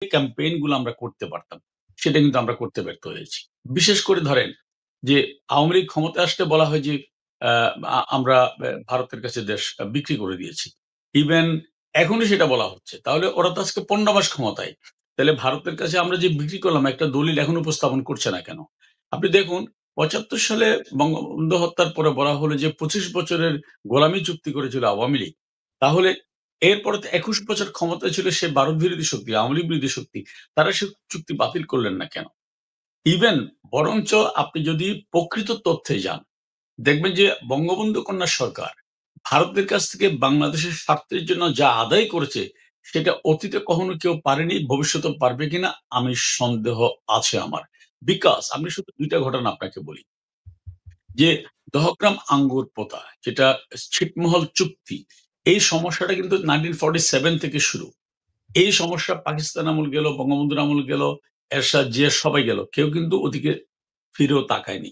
Campaign গুলো আমরা করতে পারতাম, সেটা কিন্তু আমরা করতে ব্যর্থ হয়েছি। বিশেষ করে ধরেন যে আওয়ামী লীগ ক্ষমতায় আসলে বলা হয় যে আমরা ভারতের কাছে দেশ বিক্রি করে দিয়েছি। ইভেন এখনই সেটা বলা হচ্ছে। তাহলে ওরা তো আজকে ১৫ মাস ক্ষমতায়। তাহলে ভারতের কাছে আমরা যে বিক্রি করলাম একটা দলিল এখন উপস্থাপন করছে না কেন? আপনি দেখুন ৭৫ সালে বঙ্গবন্ধু হত্যার পরে বলা হলো যে ২৫ বছরের গোলামি চুক্তি করেছিল আওয়ামী লীগ। তাহলে এরপরে তো ২১ বছর ক্ষমতায় ছিল সে ভারত বিরোধী শক্তি, আওয়ামী লীগ বিরোধী শক্তি। তারা সে চুক্তি বাতিল করলেন না কেন? ইভেন বরঞ্চ আপনি যদি প্রকৃত তথ্যে যান, দেখবেন যে বঙ্গবন্ধু কন্যা সরকার ভারতের কাছ থেকে বাংলাদেশের স্বার্থের জন্য যা আদায় করেছে, সেটা অতীতে কখনো কেউ পারেনি, ভবিষ্যতেও পারবে কিনা আমি সন্দেহ আছে আমার। বিকজ আমি শুধু ২ টা ঘটনা আপনাকে বলি। যে দহগ্রাম আঙ্গুর পোতা, যেটা ছিটমহল চুক্তি, এই সমস্যাটা কিন্তু 1947 থেকে শুরু। এই সমস্যা পাকিস্তান আমল গেল, বঙ্গবন্ধুর আমল গেল, এরশাদ, জিয়া সবাই গেল। কেউ কিন্তু ওদিকে ফিরেও তাকায়নি।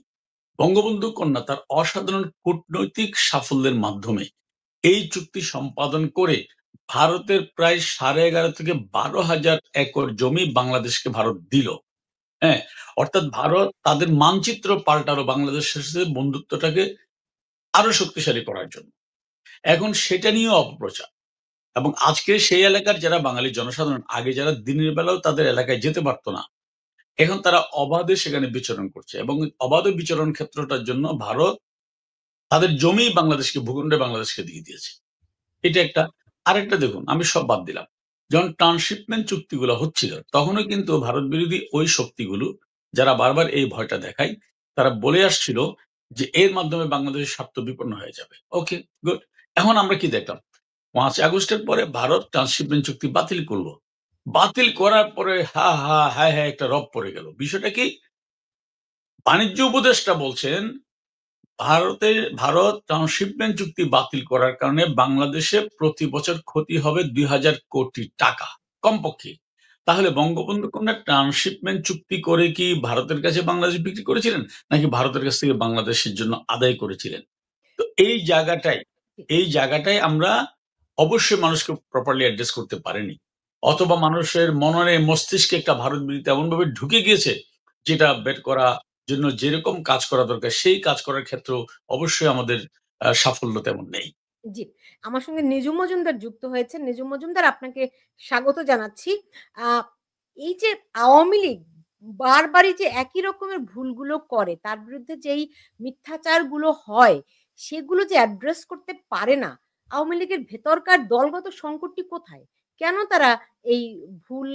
বঙ্গবন্ধু কন্যা তার অসাধারণ কূটনৈতিক সাফল্যের মাধ্যমে এই চুক্তি সম্পাদন করে ভারতের প্রায় ১১.৫ থেকে ১২,০০০ একর জমি বাংলাদেশকে ভারত দিল। হ্যাঁ? অর্থাৎ ভারত তাদের মানচিত্র পাল্টালো বাংলাদেশের সাথে বন্ধুত্বটাকে আরো শক্তিশালী করার জন্য। এখন সেটা নিয়েও অপপ্রচার। এবং আজকে সেই এলাকার যারা বাঙালি জনসাধারণ, আগে যারা দিনের বেলাও তাদের এলাকায় যেতে পারত না, এখন তারা অবাধে সেখানে বিচরণ করছে এবং অবাধে বিচরণ ক্ষেত্রটার জন্য ভারত তাদের জমি বাংলাদেশকে, ভূখণ্ডে বাংলাদেশকে দিয়ে দিয়েছে। এটা একটা। আরেকটা দেখুন, আমি সব বাদ দিলাম। যখন ট্রান্সশিপমেন্ট চুক্তিগুলো হচ্ছিল, তখনও কিন্তু ভারত বিরোধী ওই শক্তিগুলো যারা বারবার এই ভয়টা দেখায়, তারা বলে আসছিল যে এর মাধ্যমে বাংলাদেশের স্বার্থ বিপন্ন হয়ে যাবে। ওকে, গুড। এখন আমরা কি দেখলাম? ৫ আগস্টের পরে ভারত ট্রান্সশিপমেন্ট চুক্তি বাতিল করলো। বাতিল করার পরে হা, হা, হায়, হায় একটা রব পড়ে গেল। বিষয়টা কি? বাণিজ্য উপদেষ্টা বলছেন ভারত ট্রান্সশিপমেন্ট চুক্তি বাতিল করার কারণে বাংলাদেশে প্রতি বছর ক্ষতি হবে ২,০০০ কোটি টাকা কমপক্ষে। তাহলে বঙ্গবন্ধু কন্যা ট্রান্সশিপমেন্ট চুক্তি করে কি ভারতের কাছে বাংলাদেশ বিক্রি করেছিলেন? নাকি ভারতের কাছ থেকে বাংলাদেশের জন্য আদায় করেছিলেন? তো এই জায়গাটাই আমরা অবশ্যই মানুষকে প্রপারলি অ্যাড্রেস করতে পারিনি। অথবা মানুষের মননে মস্তিষ্কে একটা ভারত বিরোধিতা এমনভাবে ঢুকে গিয়েছে, যেটা বের করা জন্য যেরকম কাজ করা দরকার সেই কাজ করার ক্ষেত্রেও অবশ্যই আমাদের সাফল্য তেমন নেই। জি, আমার সঙ্গে নিজু মজুমদার যুক্ত হয়েছেন। নিজু মজুমদার আপনাকে স্বাগত জানাচ্ছি। আ এই যে আওয়ামী লীগ বারবারই যে একই রকমের ভুলগুলো করে, তার বিরুদ্ধে যেই মিথ্যাচারগুলো হয়, সেগুলো যে অ্যাড্রেস করতে পারে না, আওয়ামী লীগের ভেতরকার দলগত সংকটটি কোথায়? কেন তারা এই ভুল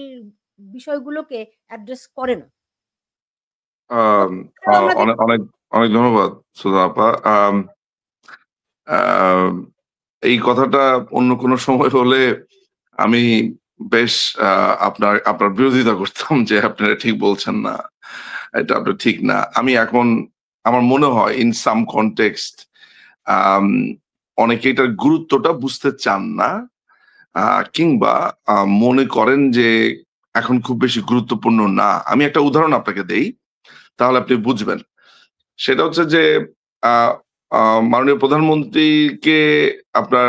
বিষয়গুলোকে অ্যাড্রেস করে না? আম আ আমরা অনেক, দেখি অনেক, অনেক ধন্যবাদ সুধা আপা। আম এই কথাটা অন্য কোনো সময় হলে আমি বেশ আ আপনার আপনার বিরোধিতা করতাম যে আপনি এটা ঠিক বলছেন না। এটা আপনার ঠিক না। আমি এখন আমার মনে হয় in some context আম অনেকে এটার গুরুত্বটা বুঝতে চান না। আ কিংবা মনে করেন যে এখন খুব বেশি গুরুত্বপূর্ণ না। আমি একটা উদাহরণ আপনাকে দেই, তাহলে আপনি বুঝবেন। সেটা হচ্ছে যে আ আ মাননীয় প্রধানমন্ত্রীকে আপনার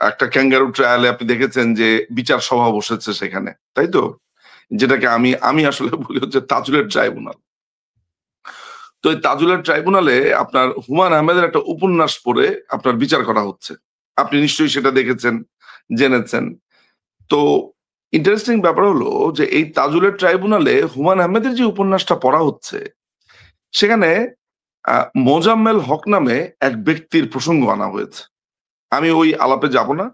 একটা ক্যাঙ্গারু ট্রায়াল এ আপনি দেখেছেন যে বিচার সভা বসেছে সেখানে। তাই তো? যেটাকে আমি আমি আসলে বলি হচ্ছে তাজুলের ট্রাইব্যুনাল। তো এই তাজুলের ট্রাইব্যুনালে আপনার হুমায়ূন আহমেদের একটা উপন্যাস পড়ে আপনার বিচার করা হচ্ছে। আপনি নিশ্চয়ই সেটা দেখেছেন, জেনেছেন। তো ইন্টারেস্টিং ব্যাপার হলো যে এই তাজুলের ট্রাইব্যুনালে হুমায়ূন আহমেদের যে উপন্যাসটা পড়া হচ্ছে, সেখানে আ মোজাম্মেল হক নামে এক ব্যক্তির প্রসঙ্গ আনা হয়েছে। আমি ওই আলাপে যাব না।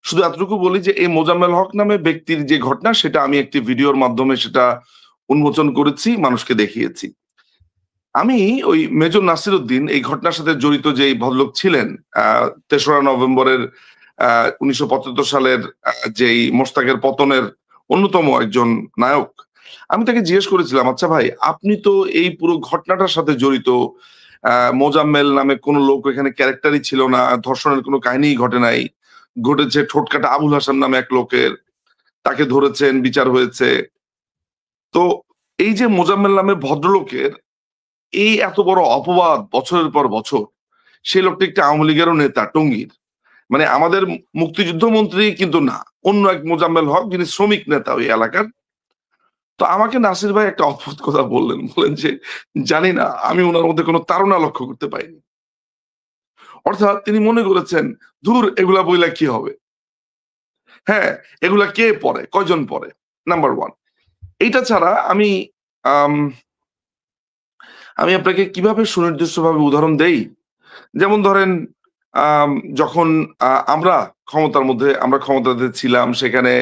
শুধু এতটুকু বলি যে এই মোজাম্মেল হক নামে ব্যক্তির যে ঘটনা সেটা আমি একটি ভিডিওর মাধ্যমে সেটা উন্মোচন করেছি, মানুষকে দেখিয়েছি। আমি ওই মেজর নাসিরউদ্দিন এই ঘটনার সাথে জড়িত যেই ভদ্রলোক ছিলেন, ৩রা নভেম্বরের ১৯৭৫ সালের যেই মোশতাকের পতনের অন্যতম একজন নায়ক। আমি তাকে জিজ্ঞেস করেছিলাম, "আচ্ছা ভাই, আপনি তো এই পুরো ঘটনাটার সাথে জড়িত। মোজাম্মেল নামে কোন লোক এখানে ক্যারেক্টারই ছিল না। ধর্ষণের কোন কাহিনীই ঘটে নাই। ঘটেছে ঠোঁটকাটা আবুল হাসান নামে এক লোকের। তাকে ধরেছেন, বিচার হয়েছে। তো এই যে মোজাম্মেল নামে ভদ্রলোকের এই এত বড় অপবাদ বছরের পর বছর, সেই লোকটা একটা আওয়ামী লীগেরও নেতা, টঙ্গীর। মানে আমাদের মুক্তিযুদ্ধ মন্ত্রী কিন্তু না। অন্য এক মোজাম্মেল হক যিনি শ্রমিক নেতা ওই এলাকার। তো আমাকে নাসির ভাই একটা অদ্ভুত কথা বললেন, বলেন যে জানি না, আমি ওনার মধ্যে কোনো তাড়না লক্ষ্য করতে পাইনি। অর্থাৎ তিনি মনে করেছেন ধুর এগুলা বইলা কি হবে, হ্যাঁ এগুলা কে পড়ে, কয়জন পড়ে, নাম্বার ওয়ান। এইটা ছাড়া আমি আম, আমি আপনাকে কিভাবে সুনির্দিষ্টভাবে উদাহরণ দেই, যেমন ধরেন যখন আমরা আমরা ক্ষমতাতে ছিলাম, সেখানে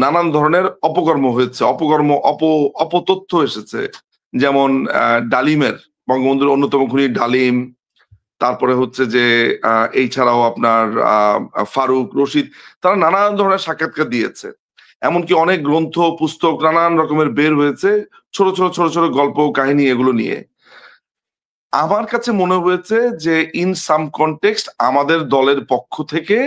নানান ধরনের অপকর্ম হয়েছে, অপতথ্য এসেছে। যেমন ডালিমের, বঙ্গবন্ধুর অন্যতম খুনি ডালিম, তারপরে হচ্ছে যে এই ছাড়াও আপনার ফারুক রশিদ, তারা নানান ধরনের সাক্ষাৎকার দিয়েছে। এমনকি অনেক গ্রন্থ পুস্তক নানান রকমের বের হয়েছে, ছোট ছোট ছোট ছোট গল্প কাহিনী এগুলো নিয়ে। আমার কাছে মনে হয়েছে যে ইন সাম কনটেক্সট আমাদের দলের পক্ষ থেকে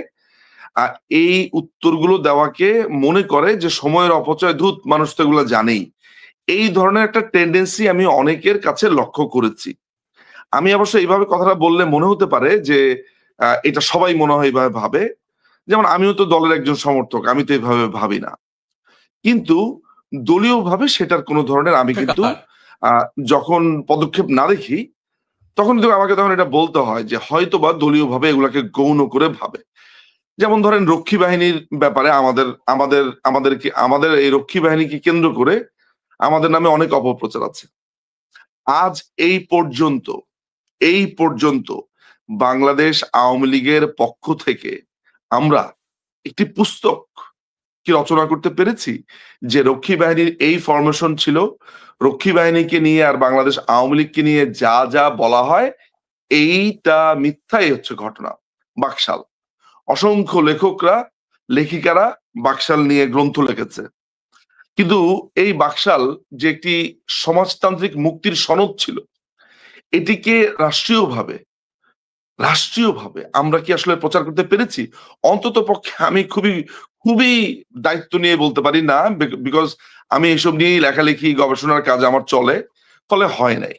এই উত্তরগুলো দেওয়াকে মনে করে যে সময়ের অপচয়, ধূত মানুষ তো এগুলো জানেই, এই ধরনের একটা টেন্ডেন্সি আমি অনেকের কাছে লক্ষ্য করেছি। আমি অবশ্য এইভাবে কথাটা বললে মনে হতে পারে যে এটা সবাই মনে হয় এইভাবে ভাবে, যেমন আমিও তো দলের একজন সমর্থক, আমি তো এইভাবে ভাবি না, কিন্তু দলীয় ভাবে সেটার কোনো ধরনের আমি কিন্তু যখন পদক্ষেপ না দেখি তখন কিন্তু আমাকে তখন এটা বলতে হয় যে হয়তো বা দলীয় ভাবে এগুলাকে গৌণ করে ভাবে। যেমন ধরেন রক্ষী বাহিনীর ব্যাপারে আমাদের এই রক্ষী বাহিনীকে কেন্দ্র করে আমাদের নামে অনেক অপপ্রচার আছে। আজ এই পর্যন্ত বাংলাদেশ আওয়ামী লীগের পক্ষ থেকে আমরা একটি পুস্তক কি রচনা করতে পেরেছি যে রক্ষী বাহিনীর এই ফরমেশন ছিল, রক্ষী বাহিনীকে নিয়ে আর বাংলাদেশ আওয়ামী লীগকে নিয়ে যা যা বলা হয় এইটা মিথ্যাই হচ্ছে ঘটনা। বাকশাল, অসংখ্য লেখিকারা বাকশাল নিয়ে গ্রন্থ লিখেছে, কিন্তু এই বাকশাল যে একটি সমাজতান্ত্রিক মুক্তির সনদ ছিল, এটিকে রাষ্ট্রীয়ভাবে আমরা কি আসলে প্রচার করতে পেরেছি? অন্তত পক্ষে আমি খুবই খুবই দায়িত্ব নিয়ে বলতে পারি না, বিকজ আমি এসব নিয়ে লেখালেখি গবেষণার কাজ আমার চলে, ফলে হয় নাই।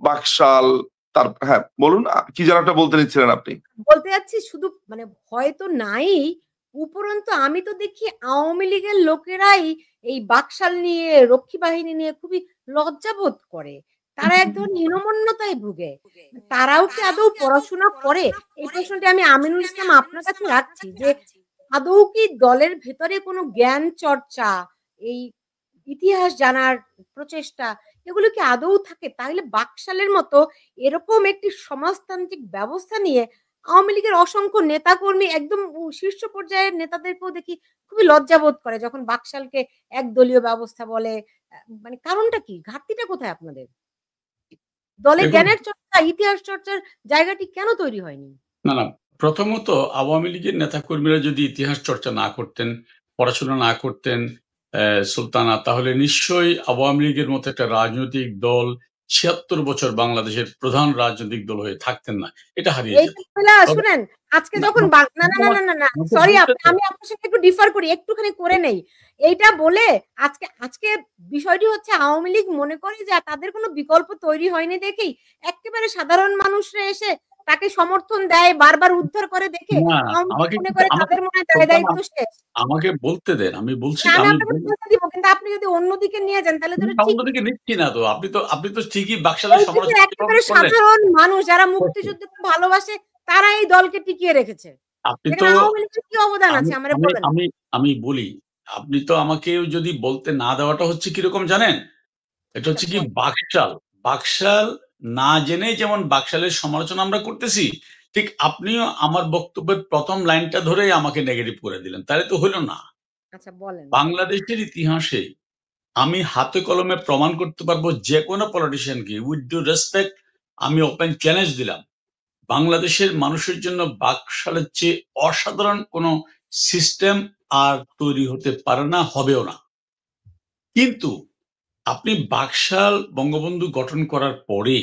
বাকশাল, তার হ্যাঁ বলুন কি যেন একটা বলতে নিচ্ছিলেন আপনি। বলতে যাচ্ছি শুধু মানে হয়তো নাই, উপরন্তু আমি তো দেখি আওয়ামী লীগের লোকেরাই এই বাকশাল নিয়ে, রক্ষী বাহিনী নিয়ে খুবই লজ্জাবোধ করে। তারা এক ধরনের হীনমন্যতায় ভুগে। তারাও কি আদৌ পড়াশোনা করে? এই প্রশ্নটি আমি আমিনুল ইসলাম আপনার কাছে রাখছি যে আদৌ কি দলের ভেতরে কোনো জ্ঞান চর্চা, এই ইতিহাস জানার প্রচেষ্টা, এগুলো কি আদৌ থাকে? তাহলে বাকশালের মতো এরকম একটি সমাজতান্ত্রিক ব্যবস্থা নিয়ে আওয়ামী লীগের অসংখ্য নেতাকর্মী একদম শীর্ষ পর্যায়ের নেতাদেরকেও দেখি খুবই লজ্জাবোধ করে যখন বাকশালকে একদলীয় ব্যবস্থা বলে। মানে কারণটা কি? ঘাটতিটা কোথায় আপনাদের? দলে দেখুন, জ্ঞানের চর্চা, ইতিহাস চর্চার জায়গাটি কেন তৈরি হয়নি? না, প্রথমত আওয়ামী লীগের নেতাকর্মীরা যদি ইতিহাস চর্চা না করতেন, পড়াশোনা না করতেন সুলতানা, তাহলে নিশ্চয়ই আওয়ামী লীগের মতো একটা রাজনৈতিক দল ৭৬ বছর বাংলাদেশের প্রধান রাজনৈতিক দল হয়ে থাকতেন না। এটা হারিয়ে যেত। তবে শুনেন, আজকে না, যখন না, না, না, না, না, না, আমাকে সরি বলতে দেন। আমি আপনার সাথে একটু ডিফার করি, একটুখানি করে নেই। এইটা বলে আজকে আজকে বিষয়টি হচ্ছে আওয়ামী লীগ মনে করে যে তাদের কোনো বিকল্প তৈরি হয়নি দেখেই এক্কেবারে সাধারণ মানুষরা এসে তাকে সমর্থন দেয়, বারবার উদ্ধার করে দেখে না, আওয়ামী লীগ আমাকে মনে কিন্তু করে আমাকে তাদের মনে হয় সুলতানা, দায়-দায়িত্ব শেষ। আমাকে বলতে দেন। আমি বলছি, না, আমি আমি আপনাকে বলতে দিব, কিন্তু আপনি যদি অন্যদিকে নিয়ে যান তাহলে তো এটা ঠিক অন্যদিকে না। নিচ্ছি না তো। আপনি তো ঠিকই বাকশালের এইদিকে সমালোচনা যেভাবে একেবারে করলেন, সাধারণ মানুষ যারা মুক্তিযুদ্ধকে ভালোবাসে তারা এই দলকে টিকিয়ে রেখেছে। আপনি তো এখানে আওয়ামী লীগের কি অবদান আমি আছে আমারে আমি বলেন? আমি আমি বলি, আপনি তো আমাকে যদি বলতে না দেওয়াটা হচ্ছে কিরকম জানেন? এটা আচ্ছা হচ্ছে কি বলেন। বাকশাল না জেনেই যেমন বাকশালের সমালোচনা আমরা করতেছি, ঠিক আপনিও আমার বক্তব্যের ১ম লাইনটা ধরেই আমাকে নেগেটিভ করে দিলেন। তাহলে তো হইল না। আচ্ছা বলেন। বাংলাদেশের ইতিহাসে আমি হাতে কলমে প্রমাণ করতে পারবো যেকোনো পলিটিশিয়ানকে, উইথ ডিউ রেসপেক্ট, আমি ওপেন চ্যালেঞ্জ দিলাম। বাংলাদেশের মানুষের জন্য বাকশালের চেয়ে অসাধারণ কোনো সিস্টেম আর তৈরি হতে পারে না, হবেও না। কিন্তু আপনি বাকশাল বঙ্গবন্ধু গঠন করার পরে,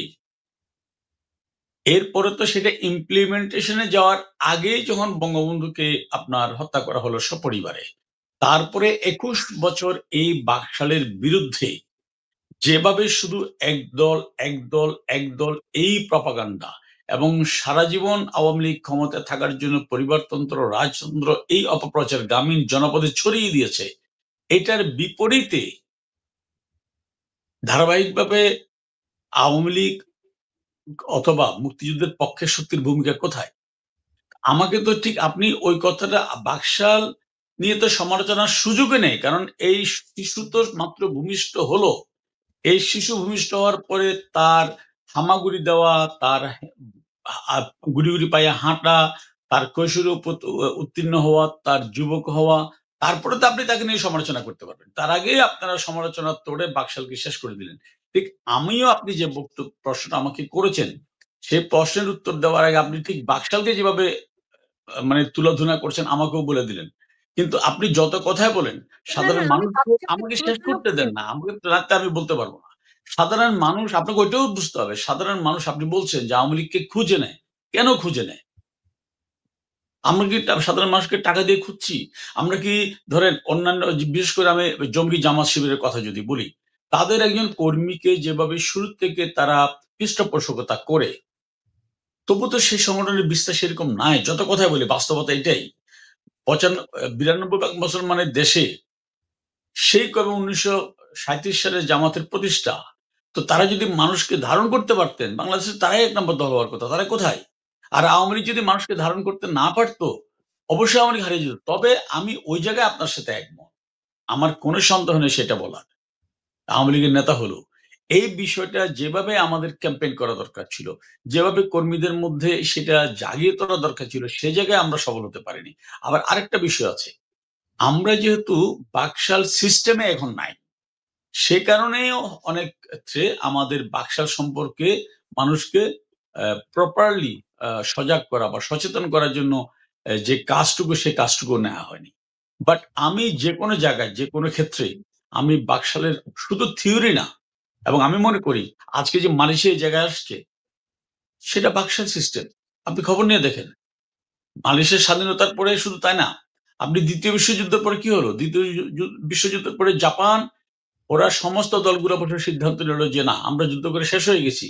এরপরে তো সেটা ইমপ্লিমেন্টেশনে যাওয়ার আগেই যখন বঙ্গবন্ধুকে আপনার হত্যা করা হলো সপরিবারে, তারপরে ২১ বছর এই বাকশালের বিরুদ্ধে যেভাবে শুধু একদল, একদল, একদল এই প্রপাগান্ডা, এবং সারা জীবন আওয়ামী লীগ ক্ষমতায় থাকার জন্য পরিবারতন্ত্র, রাজতন্ত্র, এই অপপ্রচার গ্রামীণ জনপদে ছড়িয়ে দিয়েছে, এটার বিপরীতে ধারাবাহিকভাবে আওয়ামী লীগ অথবা মুক্তিযুদ্ধের পক্ষের শক্তির ভূমিকা কোথায়? আমাকে তো ঠিক আপনি ওই কথাটা বাকশাল নিয়ে তো সমালোচনার সুযোগই নেই। কারণ এই শিশু তো মাত্র ভূমিষ্ঠ হলো। এই শিশু ভূমিষ্ঠ হওয়ার পরে তার হামাগুড়ি দেওয়া, তার আ গুড়ি, গুড়ি পায়ে হাঁটা, তার কৈশোরে উত্তীর্ণ হওয়া, তার যুবক হওয়া, তারপরে তো আপনি তাকে নিয়ে সমালোচনা করতে পারবেন। তার আগেই আপনারা সমালোচনার তোড়ে বাকশালকে শেষ করে দিলেন। ঠিক আমিও আপনি যে প্রশ্নটা আমাকে করেছেন, সেই প্রশ্নের উত্তর দেওয়ার আগে আপনি ঠিক বাকশালকে যেভাবে মানে তুলাধুনা করছেন আমাকেও বলে দিলেন। কিন্তু আপনি যত কথাই বলেন, না, না সাধারণ আমি মানুষকে বাচ্চাকে আমাকে শেষ তুলোধুলো করতে দেন করিনি। না। আমাকে রাতে আমি বলতে পারব না। সাধারণ মানুষ আপনাকে ওইটাও বুঝতে হবে। সাধারণ মানুষ আপনি বলছেন যে আওয়ামী লীগকে খুঁজে নেয়। কেন খুঁজে নেয়? আমরা কি সাধারণ মানুষকে টাকা দিয়ে খুঁজছি? আমরা কি ধরেন অন্যান্য বিশেষ করে আমি জঙ্গি জামাত শিবিরের কথা যদি বলি, তাদের একজন কর্মীকে যেভাবে শুরু থেকে তারা পৃষ্ঠপোষকতা করে, তবু তো সেই সংগঠনের বিস্তার সেরকম নাই। যত কথাই বলি বাস্তবতা এটাই। ৯২ ভাগ মুসলমানের দেশে সেই কবে ১৯৩৭ সালে জামাতের প্রতিষ্ঠা। তো তারা যদি মানুষকে ধারণ করতে পারতেন, বাংলাদেশে তারাই ১ নম্বর দল হওয়ার কথা। তারা কোথায়? আর আওয়ামী লীগ যদি মানুষকে ধারণ করতে না পারত, অবশ্যই আওয়ামী লীগ হারিয়ে যেত। তবে আমি ওই জায়গায় আপনার সাথে একমত। আমার কোনো সন্দেহ নেই সেটা বলার। আওয়ামী লীগের নেতা হলো। এই বিষয়টা যেভাবে আমাদের ক্যাম্পেইন করা দরকার ছিল, যেভাবে কর্মীদের মধ্যে সেটা জাগিয়ে তোলা দরকার ছিল, সে জায়গায় আমরা সফল হতে পারিনি। আবার আরেকটা বিষয় আছে। আমরা যেহেতু বাকশাল সিস্টেমে এখন নাই, সে কারণেও অনেক ক্ষেত্রে আমাদের বাকশাল সম্পর্কে মানুষকে প্রপারলি সজাগ করা বা সচেতন করার জন্য যে কাজটুকু সে কাজটুকু নেওয়া হয়নি। বাট আমি যেকোনো জায়গায় যেকোনো ক্ষেত্রেই আমি বাকশালের শুধু থিওরি না এবং আমি মনে করি আজকে যে মালয়েশিয়া এই জায়গায় আসছে সেটা বাকশাল সিস্টেম। আপনি খবর নিয়ে দেখেন। মালয়েশিয়ার স্বাধীনতার পরে শুধু তাই না, আপনি ২য় বিশ্বযুদ্ধের পরে কি হলো? ২য় বিশ্বযুদ্ধের পরে জাপান ওরা সমস্ত দলগুলো বসে সিদ্ধান্ত নিল যে না আমরা যুদ্ধ করে শেষ হয়ে গেছি।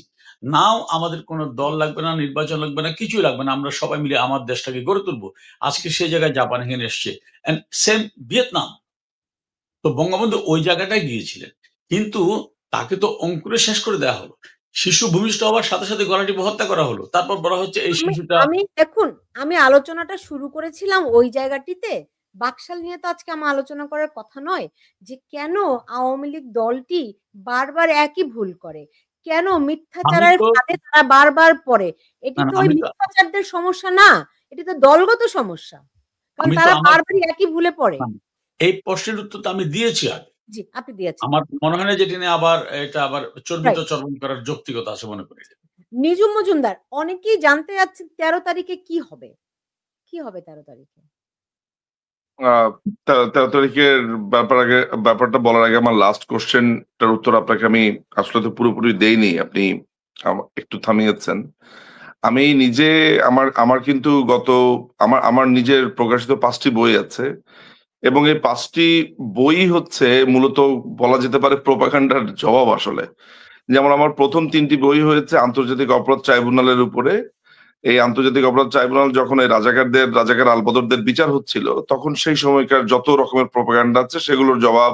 নাও আমাদের কোন দল লাগবে না, নির্বাচন লাগবে না, কিছুই লাগবে না। আমরা সবাই মিলে আমার দেশটাকে গড়ে তুলবো। আজকে সেই জায়গায় জাপান এখানে এসছে। And same Vietnam. তো বঙ্গবন্ধু ওই জায়গাটায় গিয়েছিলেন। কিন্তু তাকে তো অঙ্কুরে শেষ করে দেওয়া হলো। শিশু ভূমিষ্ঠ হওয়ার সাথে, সাথে গলা টিপে হত্যা করা হলো। তারপর বলা হচ্ছে এই আমি শিশুটা আমি দেখুন, আমি আলোচনাটা শুরু করেছিলাম ওই জায়গাটিতে। বাকশাল নিয়ে তো আজকে আমার আলোচনা করার কথা নয়। যে কেন আওয়ামী লীগ দলটি বারবার একই ভুল করে? কেন আমি মিথ্যাচারের তো ফাঁদে তারা বারবার পড়ে? এটি না, তো না ওই আমি তো মিথ্যাচারদের সমস্যা না। এটি তো দলগত সমস্যা। কারণ আমি তো তারা আমার বারবারই একই ভুলে পড়ে। এই প্রশ্নের উত্তর তো আমি দিয়েছি আগে। জি, আপনি দিয়েছেন। আমার মনে হয় না যে এটা নিয়ে আবার এটা আবার চর্বিত রাইট। চর্বণ করার যৌক্তিকতা আছে মনে করি। নিজুম মজুমদার অনেকেই জানতে চাচ্ছেন ১৩ তারিখে কি হবে? কি হবে ১৩ তারিখে? ১৩ তারিখের ব্যাপারটা বলার আগে আমার লাস্ট কোশ্চেনটার উত্তর আপনাকে আমি আসলে তো পুরোপুরি দেইনি। আপনি একটু থামিয়েছেন। আমি নিজে আমার আমার কিন্তু আমার নিজের প্রকাশিত ৫ টি বই আছে এবং এই ৫ টি বই হচ্ছে মূলত বলা যেতে পারে প্রোপাগান্ডার জবাব আসলে। যেমন আমার ১ম ৩ টি বই হয়েছে আন্তর্জাতিক অপরাধ ট্রাইব্যুনালের উপরে। এই আন্তর্জাতিক অপরাধ ট্রাইব্যুনাল যখন এই রাজাকার আলবদরদের বিচার হচ্ছিল, তখন সেই সময়কার যত রকমের প্রোপাগান্ডা আছে সেগুলোর জবাব,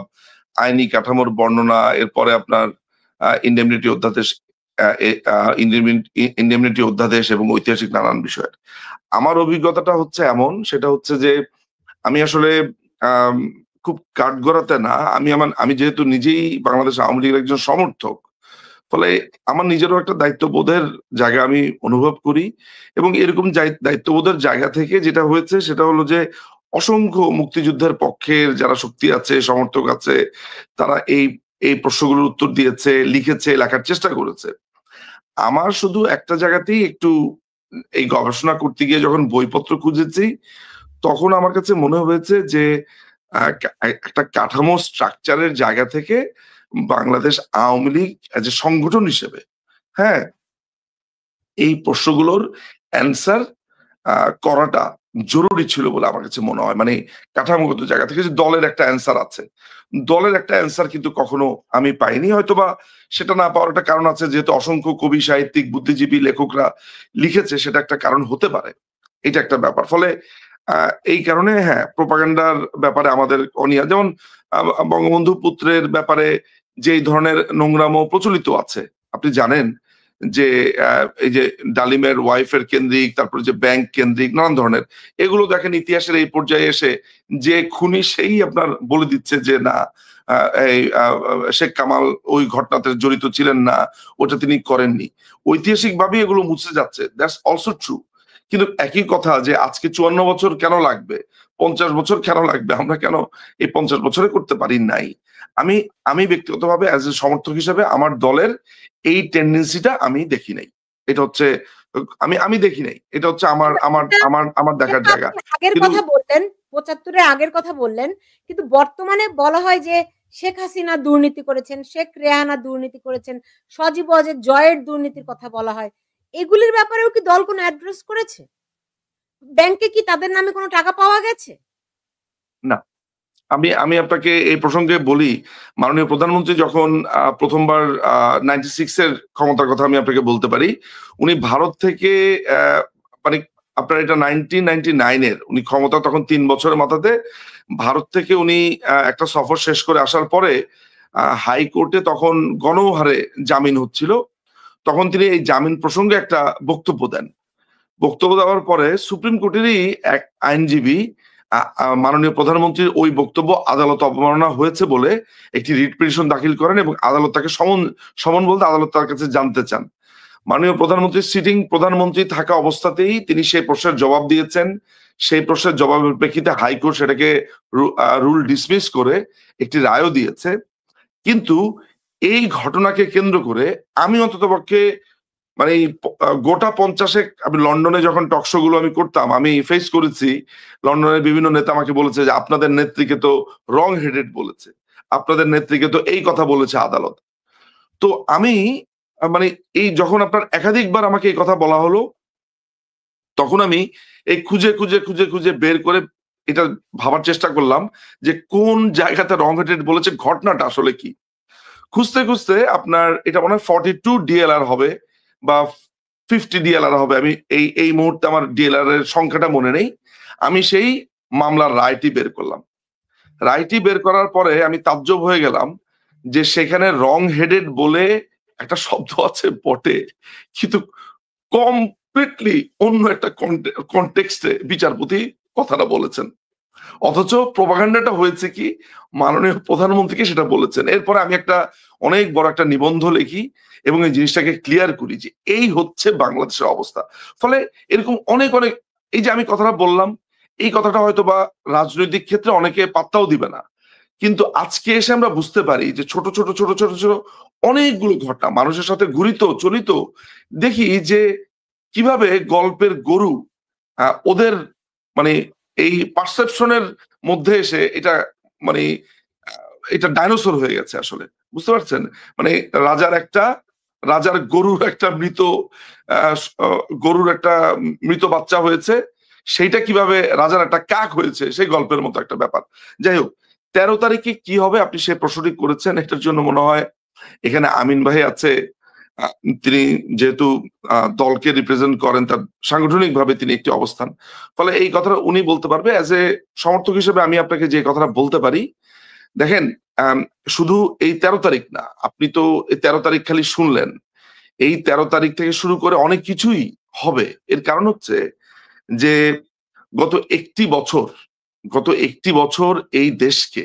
আইনি কাঠামোর বর্ণনা, এরপরে আপনার ইন্ডেমনিটি অধ্যাদেশ, ইন্ডেমনিটি অধ্যাদেশ এবং ঐতিহাসিক নানান বিষয়ের। আমার অভিজ্ঞতাটা হচ্ছে এমন, সেটা হচ্ছে যে আমি আসলে আম খুব কাঠগড়াতে না, আমি যেহেতু নিজেই বাংলাদেশ আওয়ামী লীগের একজন সমর্থক, ফলে আমার নিজেরও একটা দায়িত্ববোধের জায়গা আমি অনুভব করি এবং এরকম দায়িত্ববোধের জায়গা থেকে যেটা হয়েছে সেটা হলো যে অসংখ্য মুক্তিযুদ্ধের পক্ষের যারা শক্তি আছে, সমর্থক আছে, তারা এই প্রশ্নগুলোর উত্তর দিয়েছে, লিখেছে, লেখার চেষ্টা করেছে। আমার শুধু একটা জায়গাতেই একটু এই গবেষণা করতে গিয়ে যখন বইপত্র খুঁজেছি, তখন আমার কাছে মনে হয়েছে যে একটা কাঠামো স্ট্রাকচারের জায়গা থেকে বাংলাদেশ আওয়ামী লীগ এজ এ সংগঠন হিসেবে, হ্যাঁ, এই প্রশ্নগুলোর অ্যান্সার করাটা জরুরি ছিল বলে আমার কাছে মনে হয়। মানে কাঠামোগত জায়গা থেকে যে দলের একটা অ্যান্সার আছে। দলের একটা অ্যান্সার কিন্তু কখনো আমি পাইনি। হয়তোবা সেটা না পাওয়ার একটা কারণ আছে, যেহেতু অসংখ্য কবি, সাহিত্যিক, বুদ্ধিজীবী, লেখকরা লিখেছে, সেটা একটা কারণ হতে পারে। এটা একটা ব্যাপার। ফলে এই কারণে হ্যাঁ, প্রোপাগান্ডার ব্যাপারে আমাদের অনীহা। যেমন বঙ্গবন্ধু পুত্রের ব্যাপারে যে এই ধরনের নোংরামো প্রচলিত আছে। আপনি জানেন যে এই যে ডালিমের ওয়াইফের কেন্দ্রিক, তারপরে যে ব্যাংক কেন্দ্রিক নানান ধরনের, এগুলো দেখেন ইতিহাসের এই পর্যায়ে এসে যে খুনি সেই আপনার বলে দিচ্ছে যে না, এই শেখ কামাল ওই ঘটনাতে জড়িত ছিলেন না, ওটা তিনি করেননি। ঐতিহাসিকভাবে এগুলো মুছে যাচ্ছে, দ্যাটস অলসো ট্রু। কিন্তু একই কথা যে আজকে 54 বছর কেন লাগবে, 50 বছর কেন লাগবে, আমরা কেন এই 50 বছরে করতে পারি নাই? আমি ব্যক্তিগতভাবে অ্যাজ এ সমর্থক হিসেবে আমার দলের এই টেন্ডেন্সিটা আমি দেখি নাই। এটা হচ্ছে আমি দেখি নাই। এটা হচ্ছে আমার আমার এটা আমার আমার দেখার এটা জায়গা। আপনি আগের কিন্তু কথা বললেন, ৭৫ এর আগের কথা বললেন। কিন্তু বর্তমানে বলা হয় যে শেখ হাসিনা দুর্নীতি করেছেন, শেখ রেহানা দুর্নীতি করেছেন, সজীব ওয়াজেদ জয়ের দুর্নীতির কথা বলা হয়। এগুলির ব্যাপারেও কি দল কোনো অ্যাড্রেস করেছে? ব্যাংকে কি তাদের নামে কোনো টাকা পাওয়া গেছে? না, আমি আপনাকে এই প্রসঙ্গে বলি, মাননীয় প্রধানমন্ত্রী যখন প্রথমবার 96 এর ক্ষমতার কথা আমি আপনাকে বলতে পারি। উনি ভারত থেকে মানে আপনার এটা 1999 এর উনি ক্ষমতা তখন ৩ বছরের মাথাতে ভারত থেকে উনি একটা সফর শেষ করে আসার পরে হাইকোর্টে তখন গণহারে জামিন হচ্ছিল। তখন তিনি এই জামিন প্রসঙ্গে একটা বক্তব্য দেন। বক্তব্য দেওয়ার পরে সুপ্রিম কোর্টেরই এক আইনজীবী মাননীয় প্রধানমন্ত্রীর ওই বক্তব্য আদালত অবমাননা হয়েছে বলে একটি রিট পিটিশন দাখিল করেন এবং আদালত তাকে সমন বলতে আদালত তার কাছে জানতে চান। মাননীয় প্রধানমন্ত্রী সিটিং প্রধানমন্ত্রী থাকা অবস্থাতেই তিনি সেই প্রশ্নের জবাব দিয়েছেন। সেই প্রশ্নের জবাবের প্রেক্ষিতে হাইকোর্ট সেটাকে রুল ডিসমিস করে একটি রায়ও দিয়েছে। কিন্তু এই ঘটনাকে কেন্দ্র করে আমি অন্ততপক্ষে মানে গোটা 50 আমি লন্ডনে যখন টকশো গুলো আমি করতাম, আমি ফেস করেছি লন্ডনের বিভিন্ন নেতা আমাকে বলেছে যে আপনাদের নেত্রীকে তো রং হেডেড বলেছে, আপনাদের নেত্রীকে তো এই কথা বলেছে আদালত। তো আমি মানে এই যখন আপনার একাধিকবার আমাকে এই কথা বলা হলো, তখন আমি এই খুঁজে খুঁজে খুঁজে খুঁজে বের করে এটা ভাবার চেষ্টা করলাম যে কোন জায়গাতে রং হেডেড বলেছে, ঘটনাটা আসলে কি। খুঁজতে খুঁজতে আপনার এটা মনে হয় 42 ডিএলআর হবে বা 50 ডিএলআর হবে, আমি এই মুহূর্তে আমার ডিএলআর এর সংখ্যাটা মনে নেই। আমি সেই মামলার রায়টি বের করলাম। রায়টি বের করার পরে আমি তাজ্জব হয়ে গেলাম যে সেখানে রং হেডেড বলে একটা শব্দ আছে বটে, কিন্তু কমপ্লিটলি অন্য একটা কনটেক্সটে বিচারপতি কথাটা বলেছেন। অথচ প্রোপাগান্ডাটা হয়েছে কি মাননীয় প্রধানমন্ত্রীকে সেটা বলেছেন। এরপরে আমি একটা অনেক বড় একটা নিবন্ধ লিখি এবং এই জিনিসটাকে ক্লিয়ার করি যে এই হচ্ছে বাংলাদেশের অবস্থা। ফলে এরকম অনেক অনেক এই যে আমি কথাটা বললাম, এই কথাটা হয়তো বা রাজনৈতিক ক্ষেত্রে অনেকে পাত্তাও দিবে না, কিন্তু আজকে এসে আমরা বুঝতে পারি যে ছোট ছোট ছোট ছোট ছোট অনেকগুলো ঘটনা মানুষের সাথে ঘুরিত চলিত দেখি যে কিভাবে গল্পের গরু ওদের মানে এই পারসেপশনের মধ্যে এসে এটা মানে এটা ডাইনোসর হয়ে গেছে আসলে, বুঝতে পারছেন? মানে রাজার গরুর একটা গরুর একটা মৃত বাচ্চা হয়েছে, সেইটা কিভাবে রাজার একটা কাক হয়েছে সেই গল্পের মতো একটা ব্যাপার। যাই হোক, 13 তারিখে কি হবে আপনি সে প্রশ্নটি করেছেন, এটার জন্য মনে হয় এখানে আমিন ভাই আছে। তিনি যেহেতু দলকে রিপ্রেজেন্ট করেন, তার সাংগঠনিকভাবে তিনি একটি অবস্থান, ফলে এই কথাটা উনি বলতে পারবে। অ্যাজ এ সমর্থক হিসেবে আমি আপনাকে যে কথাটা বলতে পারি, দেখেন শুধু এই 13 তারিখ না, আপনি তো এই 13 তারিখ খালি শুনলেন, এই 13 তারিখ থেকে শুরু করে অনেক কিছুই হবে। এর কারণ হচ্ছে যে গত একটি বছর এই দেশকে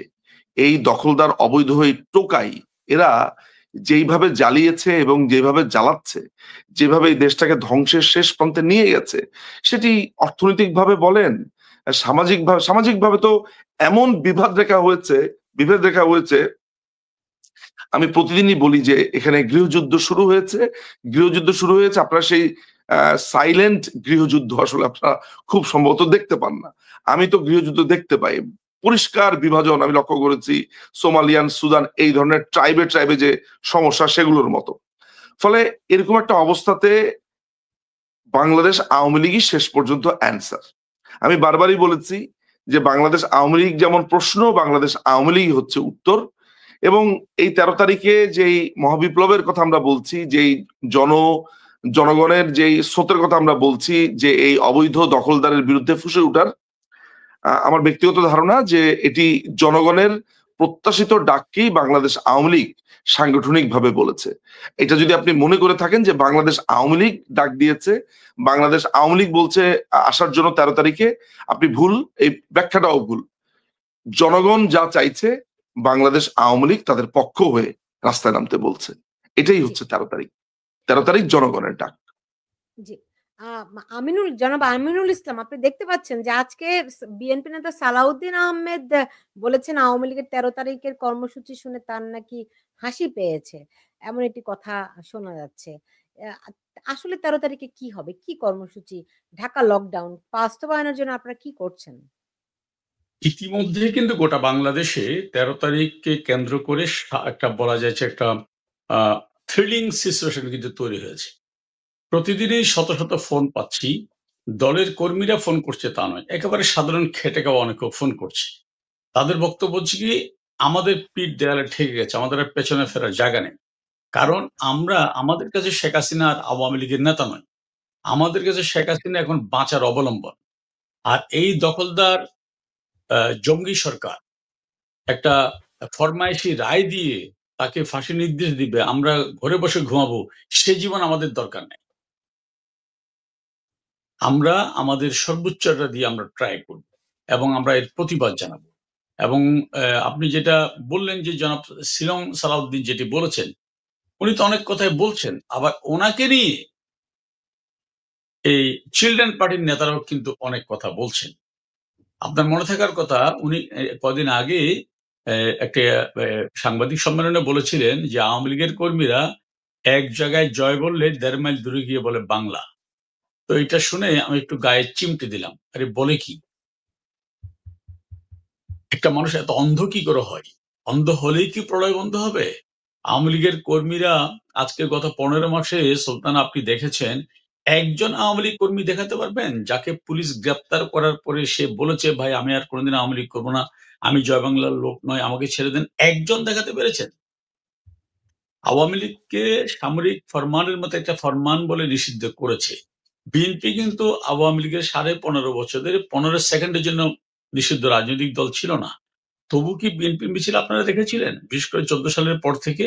এই দখলদার অবৈধ এই টোকাই এরা যেইভাবে জ্বালিয়েছে এবং যেভাবে জ্বালাচ্ছে, যেভাবে এই দেশটাকে ধ্বংসের শেষ প্রান্তে নিয়ে গেছে, সেটি অর্থনৈতিকভাবে বলেন, সামাজিকভাবে তো এমন বিভেদ রেখা হয়েছে। আমি প্রতিদিনই বলি যে এখানে গৃহযুদ্ধ শুরু হয়েছে। আপনারা সেই সাইলেন্ট গৃহযুদ্ধ আসলে আপনারা খুব সম্ভবত দেখতে পান না। আমি তো গৃহযুদ্ধ দেখতে পাই, পরিষ্কার বিভাজন আমি লক্ষ্য করেছি সোমালিয়ান, সুদান এই ধরনের ট্রাইবে যে সমস্যা সেগুলোর মতো। ফলে এরকম একটা অবস্থাতে বাংলাদেশ আওয়ামী লীগই শেষ পর্যন্ত অ্যান্সার। আমি বারবারই বলেছি যে বাংলাদেশ আওয়ামী লীগ যেমন প্রশ্ন, বাংলাদেশ আওয়ামী লীগ হচ্ছে উত্তর। এবং এই 13 তারিখে যেই মহাবিপ্লবের কথা আমরা বলছি, যেই জনগণের যেই স্রোতের কথা আমরা বলছি, যে এই অবৈধ দখলদারের বিরুদ্ধে ফুঁসে ওঠার, আমার ব্যক্তিগত ধারণা যে এটি জনগণের প্রত্যাশিত ডাককেই বাংলাদেশ আওয়ামী লীগ সাংগঠনিকভাবে বলেছে। এটা যদি আপনি মনে করে থাকেন যে বাংলাদেশ আওয়ামী লীগ ডাক দিয়েছে, বাংলাদেশ আওয়ামী লীগ বলছে আসার জন্য 13 তারিখে, আপনি ভুল, এই ব্যাখ্যাটাও ভুল। জনগণ যা চাইছে বাংলাদেশ আওয়ামী লীগ তাদের পক্ষ হয়ে রাস্তায় নামতে বলছে। এটাই জি, হচ্ছে 13 তারিখ। 13 তারিখ জনগণের ডাক। জি। জনাব আমিনুল ইসলাম, আপনি দেখতে পাচ্ছেন যে আজকে বিএনপি নেতা সালাউদ্দিন আহমেদ বলেছেন আওয়ামী লীগের ১৩ তারিখের কর্মসূচি শুনে তার নাকি হাসি পেয়েছে। এমন একটি কথা শোনা যাচ্ছে। অ্যা আসলে ১৩ তারিখে কি হবে? কি কর্মসূচি? ঢাকা লকডাউন বাস্তবায়নের জন্য আপনারা কি করছেন? ইতিমধ্যে কিন্তু গোটা বাংলাদেশে ১৩ তারিখকে কেন্দ্র করে একটা বলা যায় যে একটা আ থ্রিলিং সিচুয়েশন কিন্তু তৈরি হয়েছে। প্রতিদিনই শত, শত ফোন পাচ্ছি। দলের কর্মীরা ফোন করছে তা নয়। একেবারে সাধারণ খেটে খাওয়া অনেকেও ফোন করছে। তাদের বক্তব্য হচ্ছে কি, আমাদের পিঠ দেয়ালে ঠেকে গেছে। আমাদের আর পেছনে ফেরার জায়গা নেই। কারণ আমাদের কাছে শেখ হাসিনা আর আওয়ামী লীগের নেতা নয়। আমাদের কাছে শেখ হাসিনা এখন বাঁচার অবলম্বন। আর এই দখলদার জঙ্গি সরকার একটা ফরমায়েশি রায় দিয়ে তাকে ফাঁসির নির্দেশ দিবে, আমরা ঘরে বসে ঘুমাবো, সে জীবন আমাদের দরকার নেই। আমরা আমাদের সর্বোচ্চটা দিয়ে আমরা ট্রাই করব এবং আমরা এর প্রতিবাদ জানাবো। এবং আপনি যেটা বললেন যে জনাব শিলং সালাউদ্দিন যেটি বলেছেন, উনি তো অনেক কথাই বলছেন। আবার ওনাকে নিয়ে এই চিলড্রেন পার্টির নেতারাও কিন্তু অনেক কথা বলছেন। আপনার মনে থাকার কথা, উনি কদিন আগে একটা সাংবাদিক সম্মেলনে বলেছিলেন যে আওয়ামী লীগের কর্মীরা এক জায়গায় জয় বললে ১.৫ মাইল দূরে গিয়ে বলে বাংলা। তো এটা শুনে আমি একটু গায়ে চিমটে দিলাম। আরে বলে কি? একটা মানুষ এত অন্ধ কি করে হয়? অন্ধ হলেই কি প্রলয় বন্ধ হবে? আওয়ামী লীগের কর্মীরা আজকে গত ১৫ মাসে, সুলতান আপনি দেখেছেন, একজন আওয়ামী লীগ কর্মী দেখাতে পারবেন যাকে পুলিশ গ্রেপ্তার করার পরে সে বলেছে, ভাই আমি আর কোনদিন আওয়ামী লীগ করব না, আমি জয় বাংলার লোক নয়, আমাকে ছেড়ে দেন? একজন দেখাতে পেরেছেন? আওয়ামী লীগকে সামরিক ফরমানের মতো একটা ফরমান বলে নিষিদ্ধ করেছে। বিএনপি কিন্তু আওয়ামী লীগের ১৫.৫ বছর ধরে ১৫ সেকেন্ডের জন্য নিষিদ্ধ রাজনৈতিক দল ছিল না। তবু কি বিএনপি মিছিল আপনারা দেখেছিলেন? বিশেষ করে ১৪ সালের পর থেকে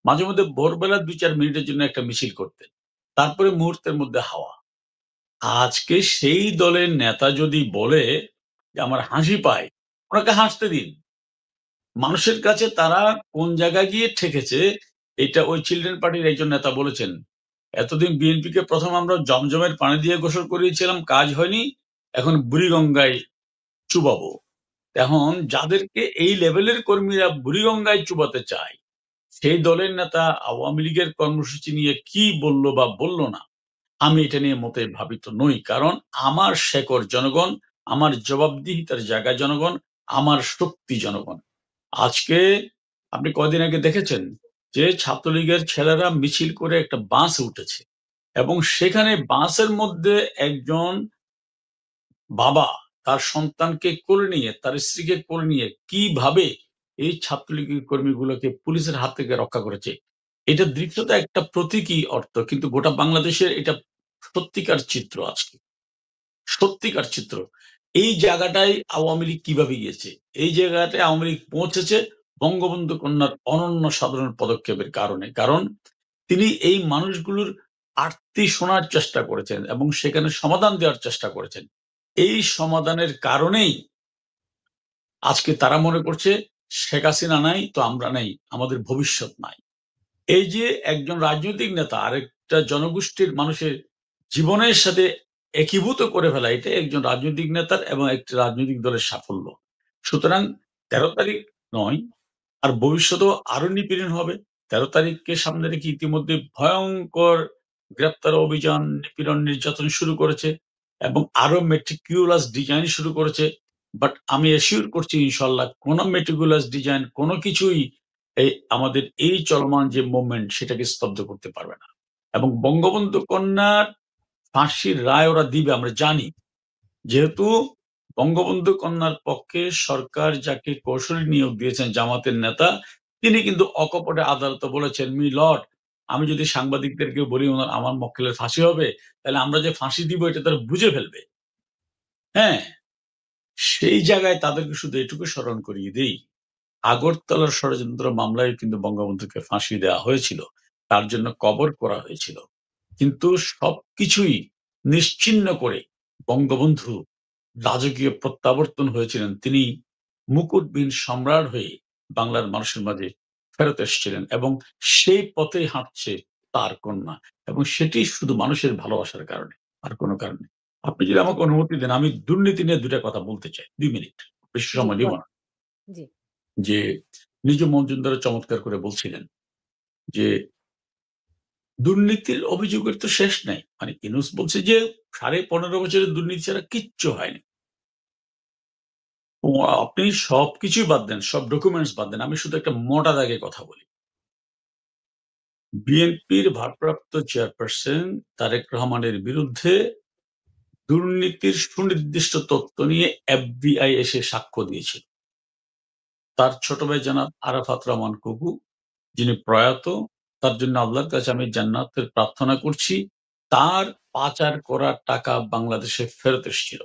মাঝে মধ্যে ভোরবেলা ২-৪ মিনিটের জন্য একটা মিছিল করতেন। তারপরে মুহূর্তের মধ্যে হাওয়া। আজকে সেই দলের নেতা যদি বলে যে আমার হাসি পায়, ওনাকে হাসতে দিন। মানুষের কাছে তারা কোন জায়গায় গিয়ে ঠেকেছে, এটা ওই চিলড্রেন পার্টির একজন নেতা বলেছেন। এতদিন বিএনপিকে ১ম আমরা জমজমের পানি দিয়ে গোসল করিয়েছিলাম, কাজ হয়নি। এখন বুড়িগঙ্গায় চুবাবো। এখন যাদেরকে এই লেভেলের কর্মীরা বুড়িগঙ্গায় চুবাতে চায়, সেই দলের নেতা আওয়ামী লীগের কর্মসূচি নিয়ে কি বলল বা বলল না, আমি এটা নিয়ে মোটেই ভাবিত নই। কারণ আমার শেকড় জনগণ, আমার জবাবদিহিতার জায়গা জনগণ, আমার শক্তি জনগণ। আজকে আপনি কয়দিন আগে দেখেছেন যে ছাত্রলীগের ছেলেরা মিছিল করে একটা বাসে উঠেছে এবং সেখানে বাসের মধ্যে একজন বাবা তার সন্তানকে কোলে নিয়ে, তার স্ত্রীকে কোলে নিয়ে কিভাবে এই ছাত্রলীগের কর্মীগুলোকে পুলিশের হাত থেকে রক্ষা করেছে। এটা দৃশ্যত একটা প্রতীকী অর্থ। কিন্তু গোটা বাংলাদেশের এটা সত্যিকার চিত্র আজকে। সত্যিকার চিত্র। এই জায়গাটায় আওয়ামী লীগ কিভাবে গিয়েছে? এই জায়গাটায় আওয়ামী লীগ পৌঁছেছে বঙ্গবন্ধু কন্যার অনন্য সাধারণ পদক্ষেপের কারণে। কারণ তিনি এই মানুষগুলোর আর্তি শোনার চেষ্টা করেছেন এবং সেখানে সমাধান দেওয়ার চেষ্টা করেছেন। এই সমাধানের কারণেই আজকে তারা মনে করছে শেখ হাসিনা নাই তো আমরা নাই, আমাদের ভবিষ্যৎ নাই। এই যে একজন রাজনৈতিক নেতা আরেকটা জনগোষ্ঠীর মানুষের জীবনের সাথে একীভূত করে ফেলা, এটাই একজন রাজনৈতিক নেতার এবং একটি রাজনৈতিক দলের সাফল্য। সুতরাং ১৩ তারিখ নয়, আর ভবিষ্যতেও আরো নিপীড়ন হবে। ১৩ তারিখকে সামনে রেখে ইতিমধ্যে ভয়ংকর গ্রেপ্তার অভিযান, নিপীড়ন, নির্যাতন শুরু করেছে এবং আরো meticulous ডিজাইন শুরু করেছে। বাট আমি অ্যাসিউর করছি ইনশাআল্লাহ কোন meticulous ডিজাইন কোন কিছুই আমাদের এই চলমান যে মুভমেন্ট সেটাকে স্তব্ধ করতে পারবে না। এবং বঙ্গবন্ধু কন্যার ফাঁসির রায় ওরা দিবে আমরা জানি। যেহেতু বঙ্গবন্ধু কন্যার পক্ষে সরকার যাকে কৌশলী নিয়োগ দিয়েছেন জামাতের নেতা, তিনি কিন্তু অকপটে আদালতে বলেছেন, মি লর্ড, আমি যদি সাংবাদিকদেরকে বলি আমার মক্কেলের ফাঁসি হবে, তাহলে আমরা যে ফাঁসি দিব এটা তারা বুঝে ফেলবে। হ্যাঁ? সেই জায়গায় তাদেরকে শুধু এটুকু স্মরণ করিয়ে দেই আগরতলার ষড়যন্ত্র মামলায় কিন্তু বঙ্গবন্ধুকে ফাঁসি দেওয়া হয়েছিল, তার জন্য কবর করা হয়েছিল। কিন্তু সবকিছুই নিশ্চিহ্ন করে বঙ্গবন্ধু রাজকীয় প্রত্যাবর্তন হয়েছিলেন। তিনি মুকুটবিহীন সম্রাট হয়ে বাংলার মানুষের মাঝে ফেরত এসেছিলেন এবং সেই পথেই হাঁটছে তার কন্যা, এবং সেটি শুধু মানুষের ভালোবাসার কারণে, আর কোনো কারণে। আপনি যদি জি, আমাকে অনুমতি দেন, আমি দুর্নীতি নিয়ে ২ টা কথা বলতে চাই। ২ মিনিট, বেশি জি সময় নিব বলেন। না। জি, যে নিজম মজুমদার চমৎকার করে বলছিলেন যে দুর্নীতির অভিযোগের তো শেষ নাই। মানে ইউনূস বলছে যে ১৫.৫ বছরের দুর্নীতি ছাড়া কিচ্ছু হয়নি। ও আপনি সবকিছুই বাদ দেন, সব ডকুমেন্টস বাদ দেন। আমি শুধু একটা মোটা দাগে কথা বলি। বিএনপির ভারপ্রাপ্ত চেয়ারপারসন তারেক রহমানের বিরুদ্ধে দুর্নীতির সুনির্দিষ্ট তথ্য নিয়ে এফবিআই এসে সাক্ষ্য দিয়েছিল। তার ছোট ভাই জনাব আরাফাত রহমান কুকু, যিনি প্রয়াত, তার জন্য আল্লাহর কাছে আমি জান্নাতের প্রার্থনা করছি। তার পাচার করা টাকা বাংলাদেশে ফেরত এসেছিল।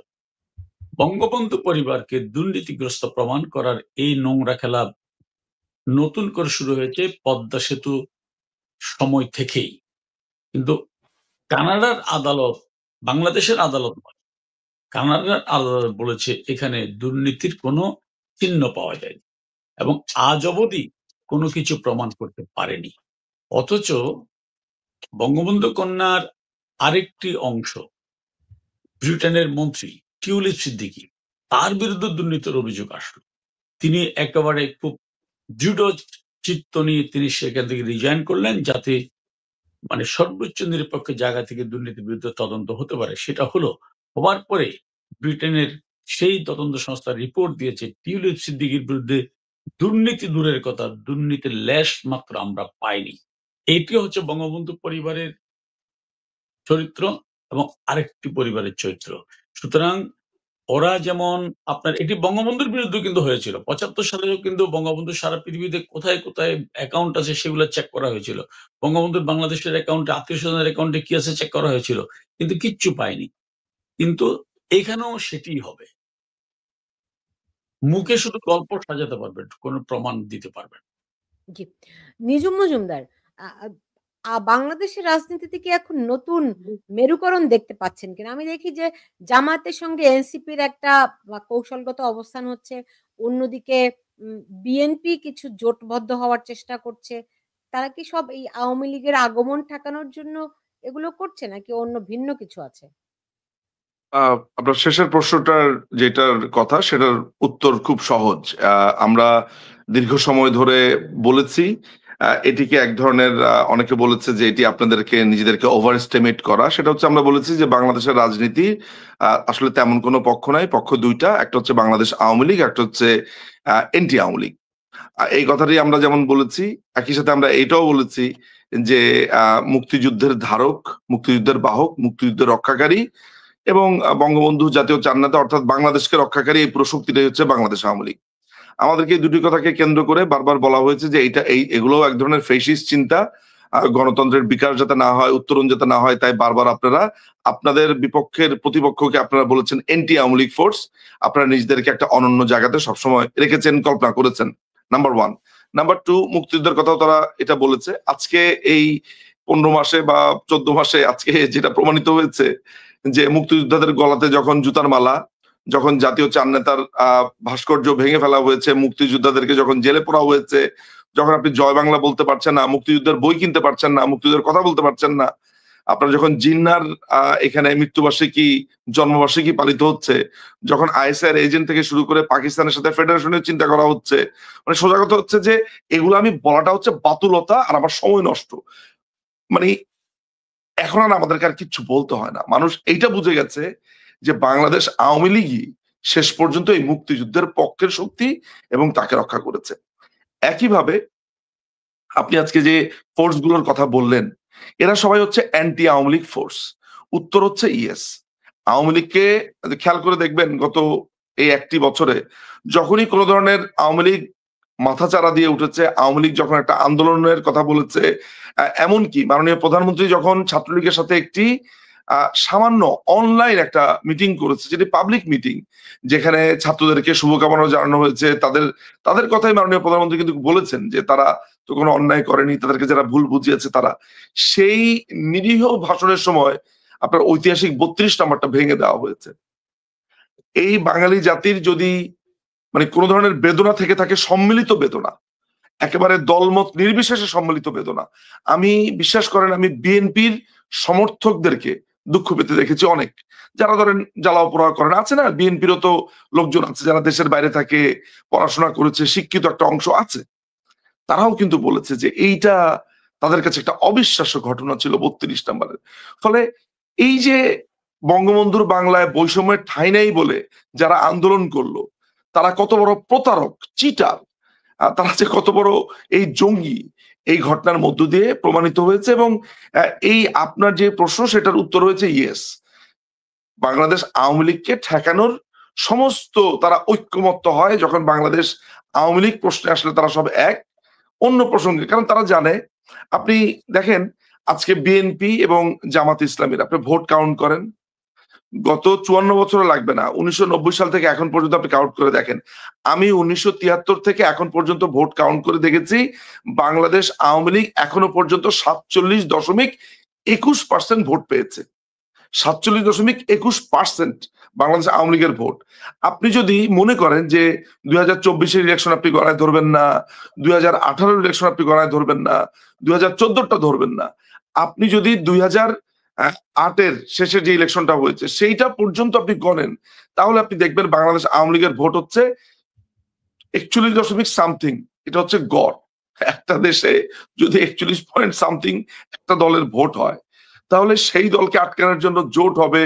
বঙ্গবন্ধু পরিবারকে দুর্নীতিগ্রস্ত প্রমাণ করার এই নোংরা খেলা নতুন করে শুরু হয়েছে পদ্মা সেতু সময় থেকেই। কিন্তু কানাডার আদালত, বাংলাদেশের আদালত নয়, কানাডার আদালত বলেছে এখানে দুর্নীতির কোনো চিহ্ন পাওয়া যায়নি এবং আজ অবধি কোনো কিছু প্রমাণ করতে পারেনি। অথচ বঙ্গবন্ধু কন্যার আরেকটি অংশ, ব্রিটেনের মন্ত্রী টিউলিপ সিদ্দিকী, তার বিরুদ্ধে দুর্নীতির অভিযোগ আসলো। তিনি একেবারে খুব দৃঢ় চিত্ত নিয়ে তিনি সেখান থেকে রিজাইন করলেন, যাতে মানে সর্বোচ্চ নিরপেক্ষ জায়গা থেকে দুর্নীতির বিরুদ্ধে তদন্ত হতে পারে। সেটা হলো। হওয়ার পরে ব্রিটেনের সেই তদন্ত সংস্থা রিপোর্ট দিয়েছে টিউলিপ সিদ্দিকীর বিরুদ্ধে দুর্নীতি দূরের কথা, দুর্নীতির লেশ মাত্র আমরা পাইনি। এটি হচ্ছে বঙ্গবন্ধু পরিবারের চরিত্র এবং আরেকটি পরিবারের চরিত্র। সুতরাং ওরা যেমন আপনার এটি বঙ্গবন্ধুর বিরুদ্ধে কিন্তু হয়েছিল। ৭৫ সালেও কিন্তু বঙ্গবন্ধু সারা পৃথিবীতে কোথায়, কোথায় অ্যাকাউন্ট আছে সেগুলো চেক করা হয়েছিল। বঙ্গবন্ধুর বাংলাদেশের অ্যাকাউন্টে, আত্মীয়স্বজনের অ্যাকাউন্টে কি আছে চেক করা হয়েছিল। কিন্তু কিচ্ছু পায়নি। কিন্তু এখানেও সেটিই হবে। মুখে শুধু গল্প সাজাতে পারবেন, কোন প্রমাণ দিতে পারবেন না। জি। নিজুম মজুমদার, আ আ বাংলাদেশের রাজনীতিতে কি এখন নতুন মেরুকরণ দেখতে পাচ্ছেন কিনা? আমি দেখি যে জামায়াতের সঙ্গে এনসিপির একটা কৌশলগত অবস্থান হচ্ছে। অন্যদিকে বিএনপি কিছু জোটবদ্ধ হওয়ার চেষ্টা করছে। তারা কি সব এই আওয়ামী লীগের আগমন ঠেকানোর জন্য এগুলো করছে নাকি অন্য ভিন্ন কিছু আছে? আপনার শেষের প্রশ্নটার যেটার কথা সেটার উত্তর খুব সহজ। আমরা দীর্ঘ সময় ধরে বলেছি এটিকে এক ধরনের অনেকে বলেছে যে এটি আপনাদেরকে নিজেদেরকে ওভার এস্টিমেট করা। সেটা হচ্ছে আমরা বলেছি যে বাংলাদেশের রাজনীতি আসলে তেমন কোনো পক্ষ নাই। পক্ষ ২ টা। একটা হচ্ছে বাংলাদেশ আওয়ামী লীগ, একটা হচ্ছে এনটি আওয়ামী লীগ। এই কথাটি আমরা যেমন বলেছি, একই সাথে আমরা এটাও বলেছি যে মুক্তিযুদ্ধের ধারক, মুক্তিযুদ্ধের বাহক, মুক্তিযুদ্ধের রক্ষাকারী এবং বঙ্গবন্ধু জাতীয় চান্নাতে অর্থাৎ বাংলাদেশকে রক্ষাকারী এই পুরো শক্তিটাই হচ্ছে বাংলাদেশ আওয়ামী লীগ। আমাদেরকে এই দুটি কথাকে কেন্দ্র করে বারবার বলা হয়েছে যে এগুলোও এক ধরনের ফেসিস্ট চিন্তা। গণতন্ত্রের বিকাশ যাতে না হয়, উত্তরণ যাতে না হয়, তাই বারবার আপনারা আপনাদের বিপক্ষের প্রতিপক্ষকে আপনারা বলেছেন এন্টি আওয়ামী লীগ ফোর্স। আপনারা নিজেদেরকে একটা অনন্য জায়গাতে সবসময় রেখেছেন, কল্পনা করেছেন। নাম্বার 1। নাম্বার 2, মুক্তিযুদ্ধের কথাও তারা এটা বলেছে। আজকে এই ১৫ মাসে বা ১৪ মাসে আজকে যেটা প্রমাণিত হয়েছে যে মুক্তিযোদ্ধাদের গলাতে যখন জুতার মালা, যখন জাতীয় চার নেতার ভাস্কর্য ভেঙে ফেলা হয়েছে, মুক্তিযোদ্ধাদেরকে যখন জেলে পোড়া হয়েছে, যখন আপনি জয় বাংলা বলতে পারছেন না, মুক্তিযুদ্ধের বই কিনতে পারছেন না, মুক্তিযুদ্ধের কথা বলতে পারছেন না, আপনার যখন জিন্নার এখানে মৃত্যুবার্ষিকী, জন্মবার্ষিকী পালিত হচ্ছে, যখন আইএসআইয়ের এজেন্ট থেকে শুরু করে পাকিস্তানের সাথে ফেডারেশনের চিন্তা করা হচ্ছে, মানে সোজা কথা হচ্ছে যে এগুলো আমি বলাটা হচ্ছে বাতুলতা আর আমার সময় নষ্ট। মানে এখন আর আমাদেরকে আর কিচ্ছু বলতে হয় না। মানুষ এইটা বুঝে গেছে যে বাংলাদেশ আওয়ামী লীগই শেষ পর্যন্ত এই মুক্তিযুদ্ধের পক্ষের শক্তি এবং তাকে রক্ষা করেছে। একইভাবে আপনি আজকে যে ফোর্স গুলোর কথা বললেন, এরা সবাই হচ্ছে অ্যান্টি আওয়ামী লীগ ফোর্স। উত্তর হচ্ছে ইয়েস। আওয়ামী লীগকে খেয়াল করে দেখবেন গত এই ১টি বছরে যখনই কোন ধরনের আওয়ামী লীগ মাথাচাড়া দিয়ে উঠেছে, আওয়ামী লীগ যখন একটা আন্দোলনের কথা বলেছে, এমনকি মাননীয় প্রধানমন্ত্রী যখন ছাত্রলীগের সাথে একটি সামান্য অনলাইন একটা মিটিং করেছে, যেটি পাবলিক মিটিং, যেখানে ছাত্রদেরকে শুভকামনা জানানো হয়েছে। তাদের কথাই মাননীয় প্রধানমন্ত্রী কিন্তু বলেছেন যে তারা তো কোনো অন্যায় করেনি, তাদেরকে যারা ভুল বুঝিয়েছে তারা। সেই নিরীহ ভাষণের সময় আপনার ঐতিহাসিক 32 নম্বরটা ভেঙে দেওয়া হয়েছে। এই বাঙালি জাতির যদি মানে কোন ধরনের বেদনা থেকে থাকে, সম্মিলিত বেদনা, একেবারে দলমত নির্বিশেষে সম্মিলিত বেদনা, আমি বিশ্বাস করেন আমি বিএনপির সমর্থকদেরকে দুঃখ পেতে দেখেছি অনেক। যারা ধরেন জ্বালাও পোড়া করেন, আছে না, বিএনপিরও তো লোকজন আছে যারা দেশের বাইরে থাকে, পড়াশোনা করেছে, শিক্ষিত একটা অংশ আছে, তারাও কিন্তু বলেছে যে এইটা তাদের কাছে একটা অবিশ্বাস্য ঘটনা ছিল 32 নম্বরের। ফলে এই যে বঙ্গবন্ধুর বাংলায় বৈষম্যের ঠাঁই নাই বলে যারা আন্দোলন করলো, তারা কত বড় প্রতারক, চিটার, তারা যে কত বড় এই জঙ্গি, এই ঘটনার মধ্য দিয়ে প্রমাণিত হয়েছে। এবং এই আপনার যে প্রশ্ন, সেটার উত্তর হয়েছে ইয়েস। বাংলাদেশ আওয়ামী লীগকে ঠেকানোর সমস্ত তারা ঐক্যমত্য হয় যখন বাংলাদেশ আওয়ামী লীগ প্রশ্নে আসলে তারা সব এক। অন্য প্রসঙ্গে, কারণ তারা জানে, আপনি দেখেন আজকে বিএনপি এবং জামাত ইসলামীর আপনি ভোট কাউন্ট করেন, গত 54 বছরে লাগবে না, 1990 সাল থেকে এখন পর্যন্ত আপনি কাউন্ট করে দেখেন। আমি 1973 থেকে এখন পর্যন্ত ভোট কাউন্ট করে দেখেছি, বাংলাদেশ আওয়ামী লীগ এখনো পর্যন্ত 47.21% ভোট পেয়েছে। 47.21% বাংলাদেশ আওয়ামী লীগের ভোট। আপনি যদি মনে করেন যে 2024-এর ইলেকশন আপনি গণায় ধরবেন না, 2018-এর ইলেকশন আপনি গণায় ধরবেন না, 2014টা ধরবেন না, আপনি যদি 2008-এর শেষে যে ইলেকশনটা হয়েছে সেইটা পর্যন্ত আপনি গণেন, তাহলে আপনি দেখবেন বাংলাদেশ আওয়ামী লীগের ভোট হচ্ছে 41 সামথিং। এটা হচ্ছে গড়। একটা দেশে যদি 41 পয়েন্ট সামথিং একটা দলের ভোট হয়, তাহলে সেই দলকে আটকানোর জন্য জোট হবে,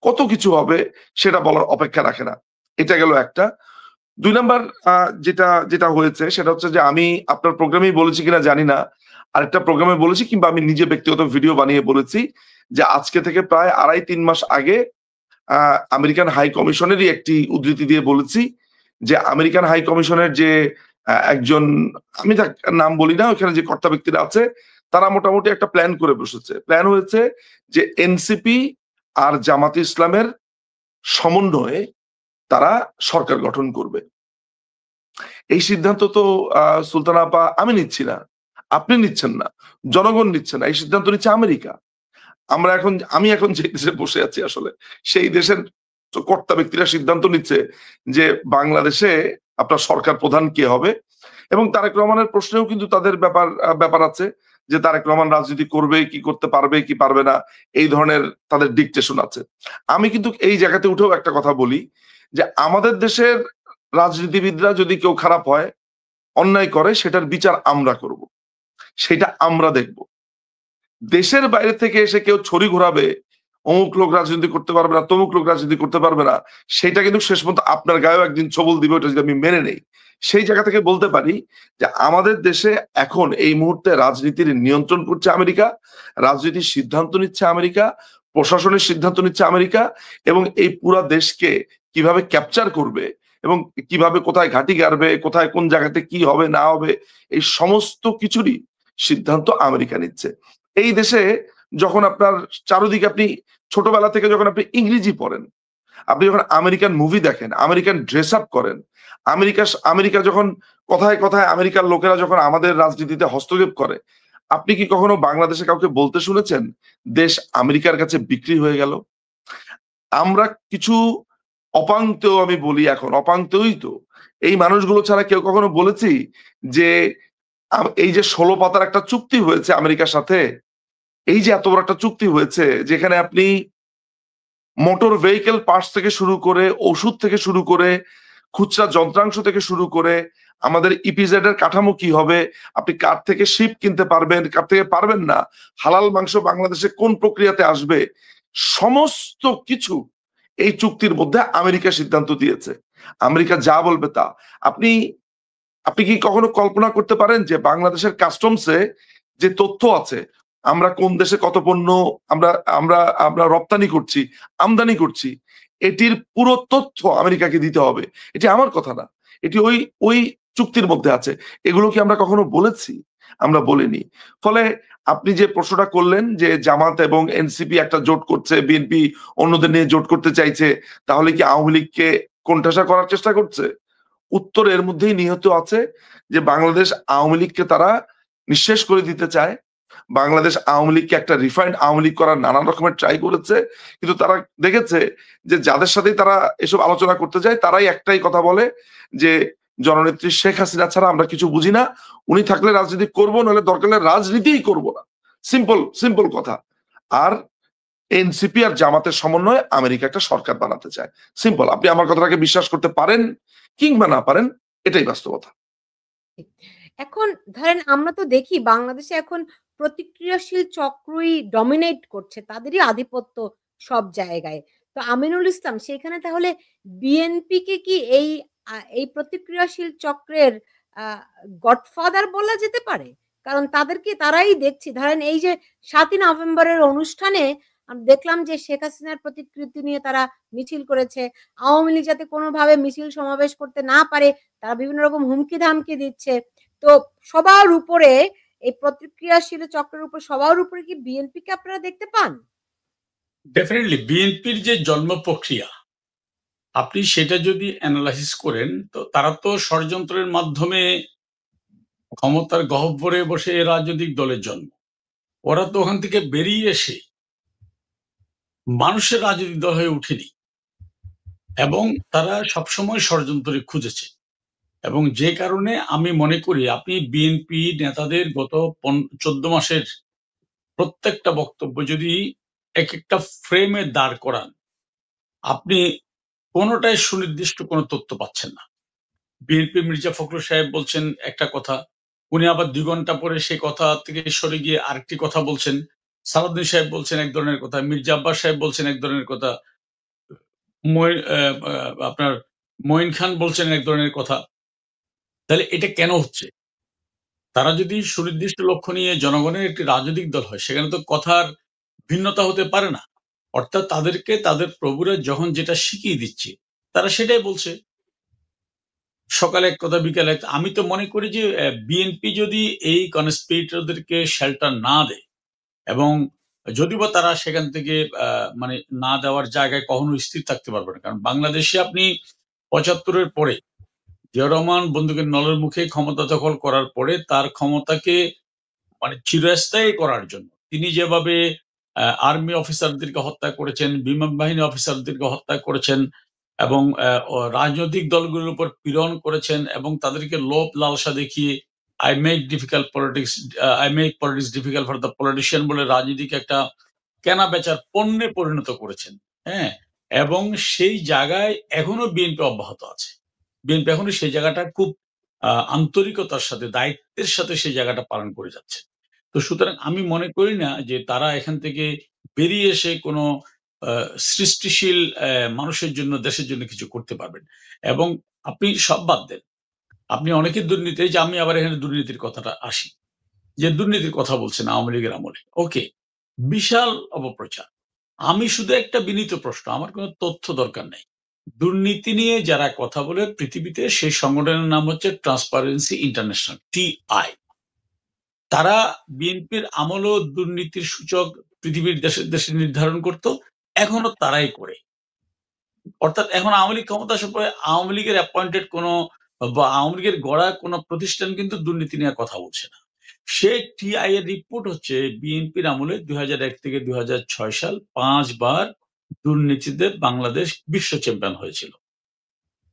কত কিছু হবে, সেটা বলার অপেক্ষা রাখে না। এটা গেল একটা। 2 নাম্বার যেটা হয়েছে সেটা হচ্ছে যে আমি আপনার প্রোগ্রামেই বলেছি কিনা জানি না, আরেকটা প্রোগ্রামে বলেছি কিংবা আমি নিজে ব্যক্তিগত ভিডিও বানিয়ে বলেছি যে আজকে থেকে প্রায় 2.5-3 মাস আগে আমেরিকান হাই কমিশনেরই একটি উদ্ধৃতি দিয়ে বলেছি যে আমেরিকান হাই কমিশনের যে একজন, আমি তার নাম বলি না, ওখানে যে কর্তা ব্যক্তিরা আছে, তারা মোটামুটি একটা প্ল্যান করে বসেছে। প্ল্যান হয়েছে যে এনসিপি আর জামাতে ইসলামের সমন্বয়ে তারা সরকার গঠন করবে। এই সিদ্ধান্ত তো সুলতানা আপা আমি নিচ্ছি না, আপনি নিচ্ছেন না, জনগণ নিচ্ছে না, এই সিদ্ধান্ত নিচ্ছে আমেরিকা। আমি এখন যে দেশে বসে আছি আসলে সেই দেশের কর্তা ব্যক্তিরা সিদ্ধান্ত নিচ্ছে যে বাংলাদেশে আপনার সরকার প্রধান কে হবে। এবং তারেক রহমানের প্রশ্নেও কিন্তু তাদের ব্যাপার আছে যে তারেক রহমান রাজনীতি করবে কি করতে পারবে কি পারবে না, এই ধরনের তাদের ডিকটেশন আছে। আমি কিন্তু এই জায়গাতে উঠেও একটা কথা বলি যে আমাদের দেশের রাজনীতিবিদরা যদি কেউ খারাপ হয়, অন্যায় করে, সেটার বিচার আমরা করব, সেটা আমরা দেখব। দেশের বাইরে থেকে এসে কেউ ছড়ি ঘোরাবে, অমুক লোক রাজনীতি করতে পারবে না, তমুক লোক রাজনীতি করতে পারবে না, সেটা কিন্তু শেষ পর্যন্ত আপনার গায়েও একদিন ছবল দিবে, ওটা যদি আমি মেনে নেই। সেই জায়গা থেকে বলতে পারি যে আমাদের দেশে এখন এই মুহূর্তে রাজনীতির নিয়ন্ত্রণ করছে আমেরিকা, রাজনীতির সিদ্ধান্ত নিচ্ছে আমেরিকা, প্রশাসনের সিদ্ধান্ত নিচ্ছে আমেরিকা, এবং এই পুরা দেশকে কিভাবে ক্যাপচার করবে এবং কিভাবে কোথায় ঘাঁটি গাড়বে, কোথায় কোন জায়গাতে কি হবে না হবে, এই সমস্ত কিছুরই সিদ্ধান্ত আমেরিকা নিচ্ছে। এই দেশে যখন আপনার চারদিকে আপনি ছোটবেলা থেকে যখন আপনি ইংরেজি পড়েন, আপনি যখন আমেরিকান মুভি দেখেন, আমেরিকান ড্রেস আপ করেন, আমেরিকা যখন কথায় কথায় আমেরিকার লোকেরা যখন আমাদের রাজনীতিতে হস্তক্ষেপ করে, আপনি কি কখনো বাংলাদেশে কাউকে বলতে শুনেছেন দেশ আমেরিকার কাছে বিক্রি হয়ে গেল? আমরা কিছু অপাংতেও, আমি বলি এখন অপাংতেই তো, এই মানুষগুলো ছাড়া কেউ কখনো বলেছি যে এই যে 16 পাতার একটা চুক্তি হয়েছে আমেরিকার সাথে, এই যে এত বড় একটা চুক্তি হয়েছে যেখানে আপনি মোটর ভেহিকেল পার্টস থেকে শুরু করে, ওষুধ থেকে শুরু করে, খুচরা যন্ত্রাংশ থেকে শুরু করে, আমাদের ইপিজেড এর কাঠামো কি হবে, আপনি কার থেকে শিপ কিনতে পারবেন, কার থেকে পারবেন না, হালাল মাংস বাংলাদেশে কোন প্রক্রিয়াতে আসবে, সমস্ত কিছু এই চুক্তির মধ্যে আমেরিকা সিদ্ধান্ত দিয়েছে। আমেরিকা যা বলবে তা। আপনি কি কখনো কল্পনা করতে পারেন যে বাংলাদেশের কাস্টমসে যে তথ্য আছে, আমরা কোন দেশে কত পণ্য আমরা আমরা আমরা রপ্তানি করছি, আমদানি করছি, এটির পুরো তথ্য আমেরিকাকে দিতে হবে? এটি আমার কথা না, এটি ওই চুক্তির মধ্যে আছে। এগুলো কি আমরা কখনো বলেছি? আমরা বলিনি। ফলে আপনি যে প্রশ্নটা করলেন যে জামাত এবং এনসিপি একটা জোট করছে, বিএনপি অন্যদের নিয়ে জোট করতে চাইছে, তাহলে কি আওয়ামী লীগকে কোণঠাসা করার চেষ্টা করছে? উত্তর এর মধ্যেই নিহিত আছে যে বাংলাদেশ আওয়ামী লীগকে তারা নিঃশেষ করে দিতে চায়। বাংলাদেশ আওয়ামী লীগকে একটা রিফাইন্ড আওয়ামী লীগ করার নানান রকমের ট্রাই করেছে, কিন্তু তারা দেখেছে যে যাদের সাথেই তারা এসব আলোচনা করতে যায় তারাই একটাই কথা বলে যে জননেত্রী শেখ হাসিনা ছাড়া আমরা কিছু বুঝি না, উনি থাকলে রাজনীতি করবো, নাহলে দরকার হলে রাজনীতিই করবো না। সিম্পল সিম্পল কথা। আর এনসিপি আর জামাতের সমন্বয়ে আমেরিকা একটা সরকার বানাতে চায়। সিম্পল। আপনি আমার কথাটাকে বিশ্বাস করতে পারেন কিংবা না পারেন, এটাই বাস্তবতা। এখন ধরেন আমরা তো দেখি বাংলাদেশে এখন প্রতিক্রিয়াশীল চক্রই ডমিনেট করছে। তাদেরই আধিপত্য সব জায়গায়। তো আমিনুল ইসলাম সেখানে তাহলে বিএনপিকে কি এই প্রতিক্রিয়াশীল চক্রের আ গডফাদার বলা যেতে পারে? কারণ তাদেরকে তারাই দেখছি। ধরেন এই যে ৭ই নভেম্বরের অনুষ্ঠানে দেখলাম যে শেখ হাসিনার প্রতিকৃতি নিয়ে তারা মিছিল করেছে। আওয়ামী লীগ যাতে কোনোভাবে মিছিল সমাবেশ করতে না পারে তারা বিভিন্ন রকম হুমকি-ধামকি দিচ্ছে। তো সবার উপরে এই প্রতিক্রিয়াশীল চক্রের উপর সবার উপরে কি বিএনপিকে আপনারা দেখতে পান? ডেফিনিটলি বিএনপির যে জন্ম প্রক্রিয়া, আপনি সেটা যদি এনালাইসিস করেন, তো তারা তো ষড়যন্ত্রের মাধ্যমে ক্ষমতার গহ্বরে বসে রাজনৈতিক দলের জন্ম। ওরা তো ওখান থেকে বেরিয়ে এসে মানুষের রাজনৈতিক দল হয়ে উঠেনি এবং তারা সবসময় ষড়যন্ত্রে খুঁজেছে। এবং যে কারণে আমি মনে করি আপনি বিএনপি নেতাদের গত ১৪ মাসের প্রত্যেকটা বক্তব্য যদি একেকটা ফ্রেমে দাঁড় করান, আপনি কোনটাই সুনির্দিষ্ট কোনো তথ্য পাচ্ছেন না। বিএনপি মির্জা ফখরুল সাহেব বলছেন একটা কথা, উনি আবার ২ ঘন্টা পরে সেই কথা থেকে সরে গিয়ে আরেকটি কথা বলছেন। সালাউদ্দিন সাহেব বলছেন এক ধরনের কথা, মির্জা আব্বাস সাহেব বলছেন এক ধরনের কথা, মই অ্যা আ আপনার মঈন খান বলছেন এক ধরনের কথা। তাহলে এটা কেন হচ্ছে? তারা যদি সুনির্দিষ্ট লক্ষ্য নিয়ে জনগণের একটি রাজনৈতিক দল হয়, সেখানে তো কথার ভিন্নতা হতে পারে না। অর্থাৎ তাদেরকে তাদের প্রভুরা যখন যেটা শিখিয়ে দিচ্ছে, তারা সেটাই বলছে। সকালে এক কথা, বিকালে এক। আমি তো মনে করি যে বিএনপি যদি এই কনস্পিরেটরদেরকে শেল্টার না দেয় এবং যদিওবা তারা সেখান থেকে আ মানে না দেওয়ার জায়গায় কখনো স্থির থাকতে পারবে না। কারণ বাংলাদেশে আপনি ৭৫ এর পরে জিয়াউর রহমান বন্দুকের নলের মুখে ক্ষমতা দখল করার পরে তার ক্ষমতাকে মানে চিরস্থায়ী করার জন্য তিনি যেভাবে আর্মি অফিসারদেরকে হত্যা করেছেন, বিমান বাহিনী অফিসারদেরকে হত্যা করেছেন এবং রাজনৈতিক দলগুলোর উপর পীড়ন করেছেন এবং তাদেরকে লোভ লালসা দেখিয়ে I make politics difficult for the politician বলে রাজনীতিকে একটা কেনা-বেচার পণ্যে পরিণত করেছেন। হ্যাঁ? এবং সেই জায়গায় এখনো বিএনপি অব্যাহত আছে। বিএনপি এখনো সেই জায়গাটা খুব আন্তরিকতার সাথে, দায়িত্বের সাথে সেই জায়গাটা পালন করে যাচ্ছে। তো সুতরাং আমি মনে করি না যে তারা এখান থেকে বেরিয়ে এসে কোনো আ সৃষ্টিশীল মানুষের জন্য, দেশের জন্য কিছু করতে পারবেন। এবং আপনি সব বাদ দেন। আপনি অনেকের দুর্নীতি, এই যে আমি আবার এখানে দুর্নীতির কথাটা আসি। যে দুর্নীতির কথা বলছেন আওয়ামী লীগের আমলে। ওকে, বিশাল অপপ্রচার। আমি শুধু একটা বিনীত প্রশ্ন, আমার কোনো তথ্য দরকার নাই। দুর্নীতি নিয়ে যারা কথা বলে পৃথিবীতে সেই সংগঠনের নাম হচ্ছে ট্রান্সপারেন্সি ইন্টারন্যাশনাল, টিআই। তারা বিএনপির আমলেও দুর্নীতির সূচক পৃথিবীর দেশে নির্ধারণ করত। এখনো তারাই করে। অর্থাৎ এখন আওয়ামী লীগ ক্ষমতা আসার পরে আওয়ামী লীগের অ্যাপয়েন্টেড কোনো বা আওয়ামী লীগের গড়া কোনো প্রতিষ্ঠান কিন্তু দুর্নীতি নিয়ে কথা বলছে না। সেই টিআই এর রিপোর্ট হচ্ছে বিএনপির আমলে ২০০১ থেকে ২০০৬ সাল ৫ বার দুর্নীতিতে বাংলাদেশ বিশ্ব চ্যাম্পিয়ন হয়েছিল।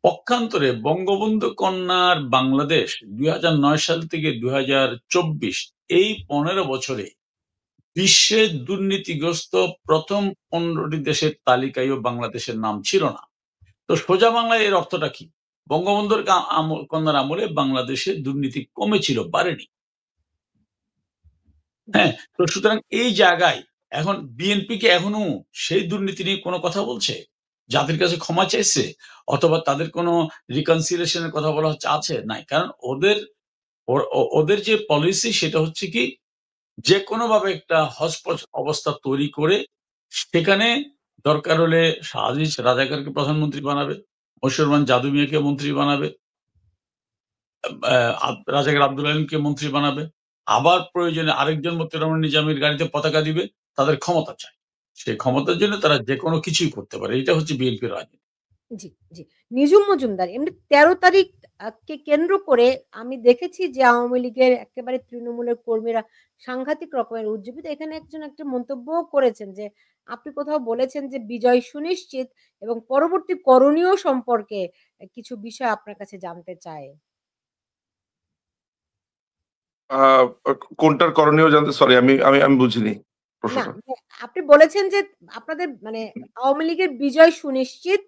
পক্ষান্তরে বঙ্গবন্ধু কন্যার বাংলাদেশ ২০০৯ সাল থেকে ২০২৪ এই ১৫ বছরে বিশ্বের দুর্নীতিগ্রস্ত প্রথম ১৫টি দেশের তালিকায়ও বাংলাদেশের নাম ছিল না। তো সোজা বাংলায় এর অর্থটা কি? বঙ্গবন্ধুর কন্যার আমলে বাংলাদেশে দুর্নীতি কমেছিল, বাড়েনি। হ্যাঁ? তো সুতরাং এই জায়গায় এখন বিএনপি কি এখনো সেই দুর্নীতি নিয়ে কোনো কথা বলছে? জাতির কাছে ক্ষমা চাইছে? অথবা তাদের কোনো reconciliation এর কথা বলা হচ্ছে আছে? নাই। কারণ ওদের যে পলিসি সেটা হচ্ছে কি যেকোনোভাবে একটা হচপচ অবস্থা তৈরি করে সেখানে দরকার হলে আজিজ রাজাকারকে প্রধানমন্ত্রী বানাবে, মশিউর রহমান যাদু মিয়াকে মন্ত্রী বানাবে, রাজাকার আব্দুল আলীমকে মন্ত্রী বানাবে। আবার প্রয়োজনে আরেকজন মতিয়ার রহমান নিজামীর গাড়িতে পতাকা দিবে, তাদের ক্ষমতা চাই। সেই ক্ষমতার জন্য তারা যেকোনো কিছুই করতে পারে। এটা হচ্ছে বিএনপির রাজনীতি। জি, জি। নিজুম মজুমদার এমনি ১৩ তারিখ কে কেন্দ্র করে আমি দেখেছি যে আওয়ামী লীগের একেবারে তৃণমূলের কর্মীরা সাংঘাতিক রকমের উজ্জীবিত। এখানে একজন একটা মন্তব্যও করেছেন যে আপনি কোথাও বলেছেন যে বিজয় সুনিশ্চিত এবং পরবর্তী করণীয় সম্পর্কে কিছু বিষয় আপনার কাছে জানতে চায়। আহ, কোনটার করণীয় জানতে, সরি আমি আমি আমি বুঝিনি না, প্রশ্নটা। মানে আপনি বলেছেন যে আপনাদের মানে আওয়ামী লীগের বিজয় সুনিশ্চিত।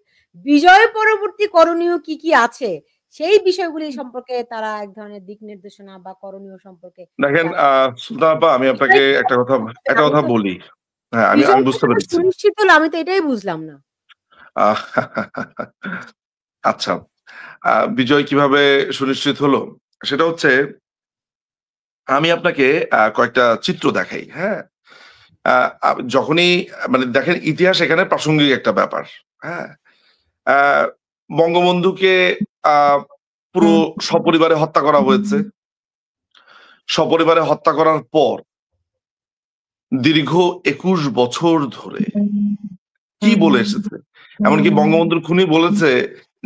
বিজয় পরবর্তী করণীয় কি, কি আছে? সেই বিষয়গুলি সম্পর্কে তারা এক ধরনের দিক নির্দেশনা বা করণীয় সম্পর্কে দেখেন জানতে সুলতান আপা, আমি আপনাকে বিজয় একটা কথা আমি তো বলি। হ্যাঁ, আমি আমি বিজয় বুঝতে কথাটা পেরেছি। সুনিশ্চিত হলো আমি তো এটাই বুঝলাম না। আহ, আচ্ছা, বিজয় কিভাবে সুনিশ্চিত হলো সেটা হচ্ছে, আমি আপনাকে কয়েকটা চিত্র দেখাই। হ্যাঁ, যখনই মানে দেখেন, ইতিহাস এখানে প্রাসঙ্গিক একটা ব্যাপার। হ্যাঁ, আহ, বঙ্গবন্ধুকে আহ, পুরো সপরিবারে হত্যা করা হয়েছে। সপরিবারে হত্যা করার পর দীর্ঘ ২১ বছর ধরে কি বলে এসেছে, এমনকি বঙ্গবন্ধুর খুনি বলেছে